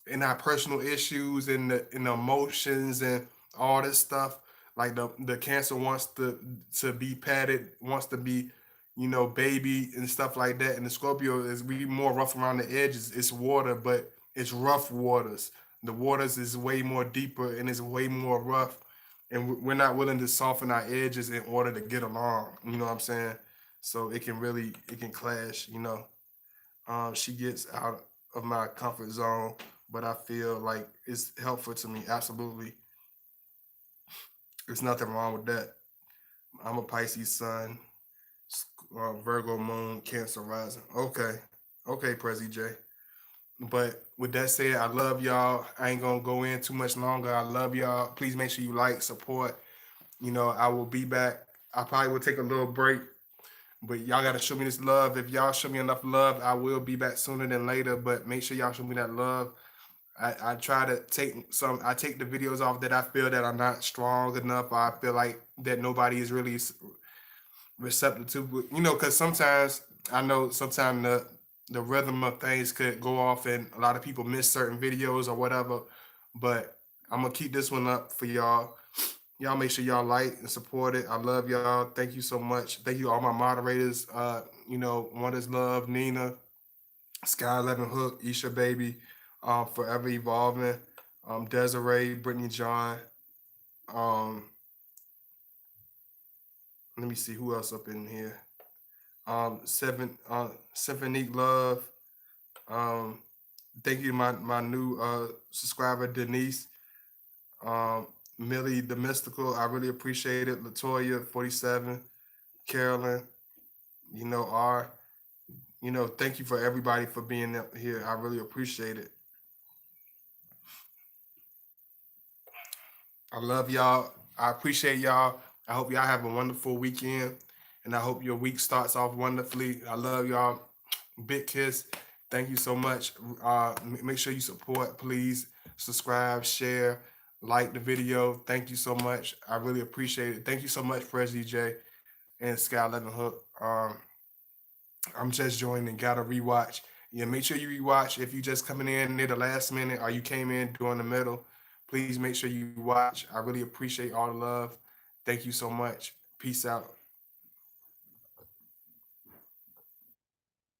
in our personal issues and the emotions and all this stuff. Like the Cancer wants to be patted, wants to be, baby and stuff like that. And the Scorpio is we more rough around the edges. It's water, but it's rough waters. The waters is way more deeper and it's way more rough. And we're not willing to soften our edges in order to get along. You know what I'm saying? So it can clash. She gets out of my comfort zone, but I feel like it's helpful to me. Absolutely, there's nothing wrong with that. I'm a Pisces sun, Virgo moon, Cancer rising. Okay, okay, Prezi J. But with that said, I love y'all. I ain't gonna go in too much longer. I love y'all. Please make sure you like, support. I will be back. I probably will take a little break, but y'all gotta show me this love. If y'all show me enough love, I will be back sooner than later. But make sure y'all show me that love. I try to I take the videos off that I feel that I'm not strong enough, or I feel like that nobody is really receptive to. Because sometimes I know sometimes the rhythm of things could go off, and a lot of people miss certain videos or whatever. But I'm gonna keep this one up for y'all. Y'all make sure y'all like and support it. I love y'all. Thank you so much. Thank you all my moderators. One is Love, Nina, Sky 11 Hook, Isha Baby, Forever Evolving, Desiree, Brittany John. Um, Let me see who else up in here. Symphonique Love. Um, Thank you to my new subscriber Denise. Millie the Mystical. I really appreciate it. Latoya 47, Carolyn. R. Thank you for everybody for being up here. I really appreciate it. I love y'all. I appreciate y'all. I hope y'all have a wonderful weekend, and I hope your week starts off wonderfully. I love y'all. Big kiss. Thank you so much. Make sure you support, please. Subscribe, share, like the video. Thank you so much. I really appreciate it. Thank you so much, Press DJ and Sky 11 Hook. I'm just joining. Gotta rewatch. Yeah, make sure you rewatch. If you just coming in near the last minute or you came in during the middle, please make sure you watch. I really appreciate all the love. Thank you so much. Peace out.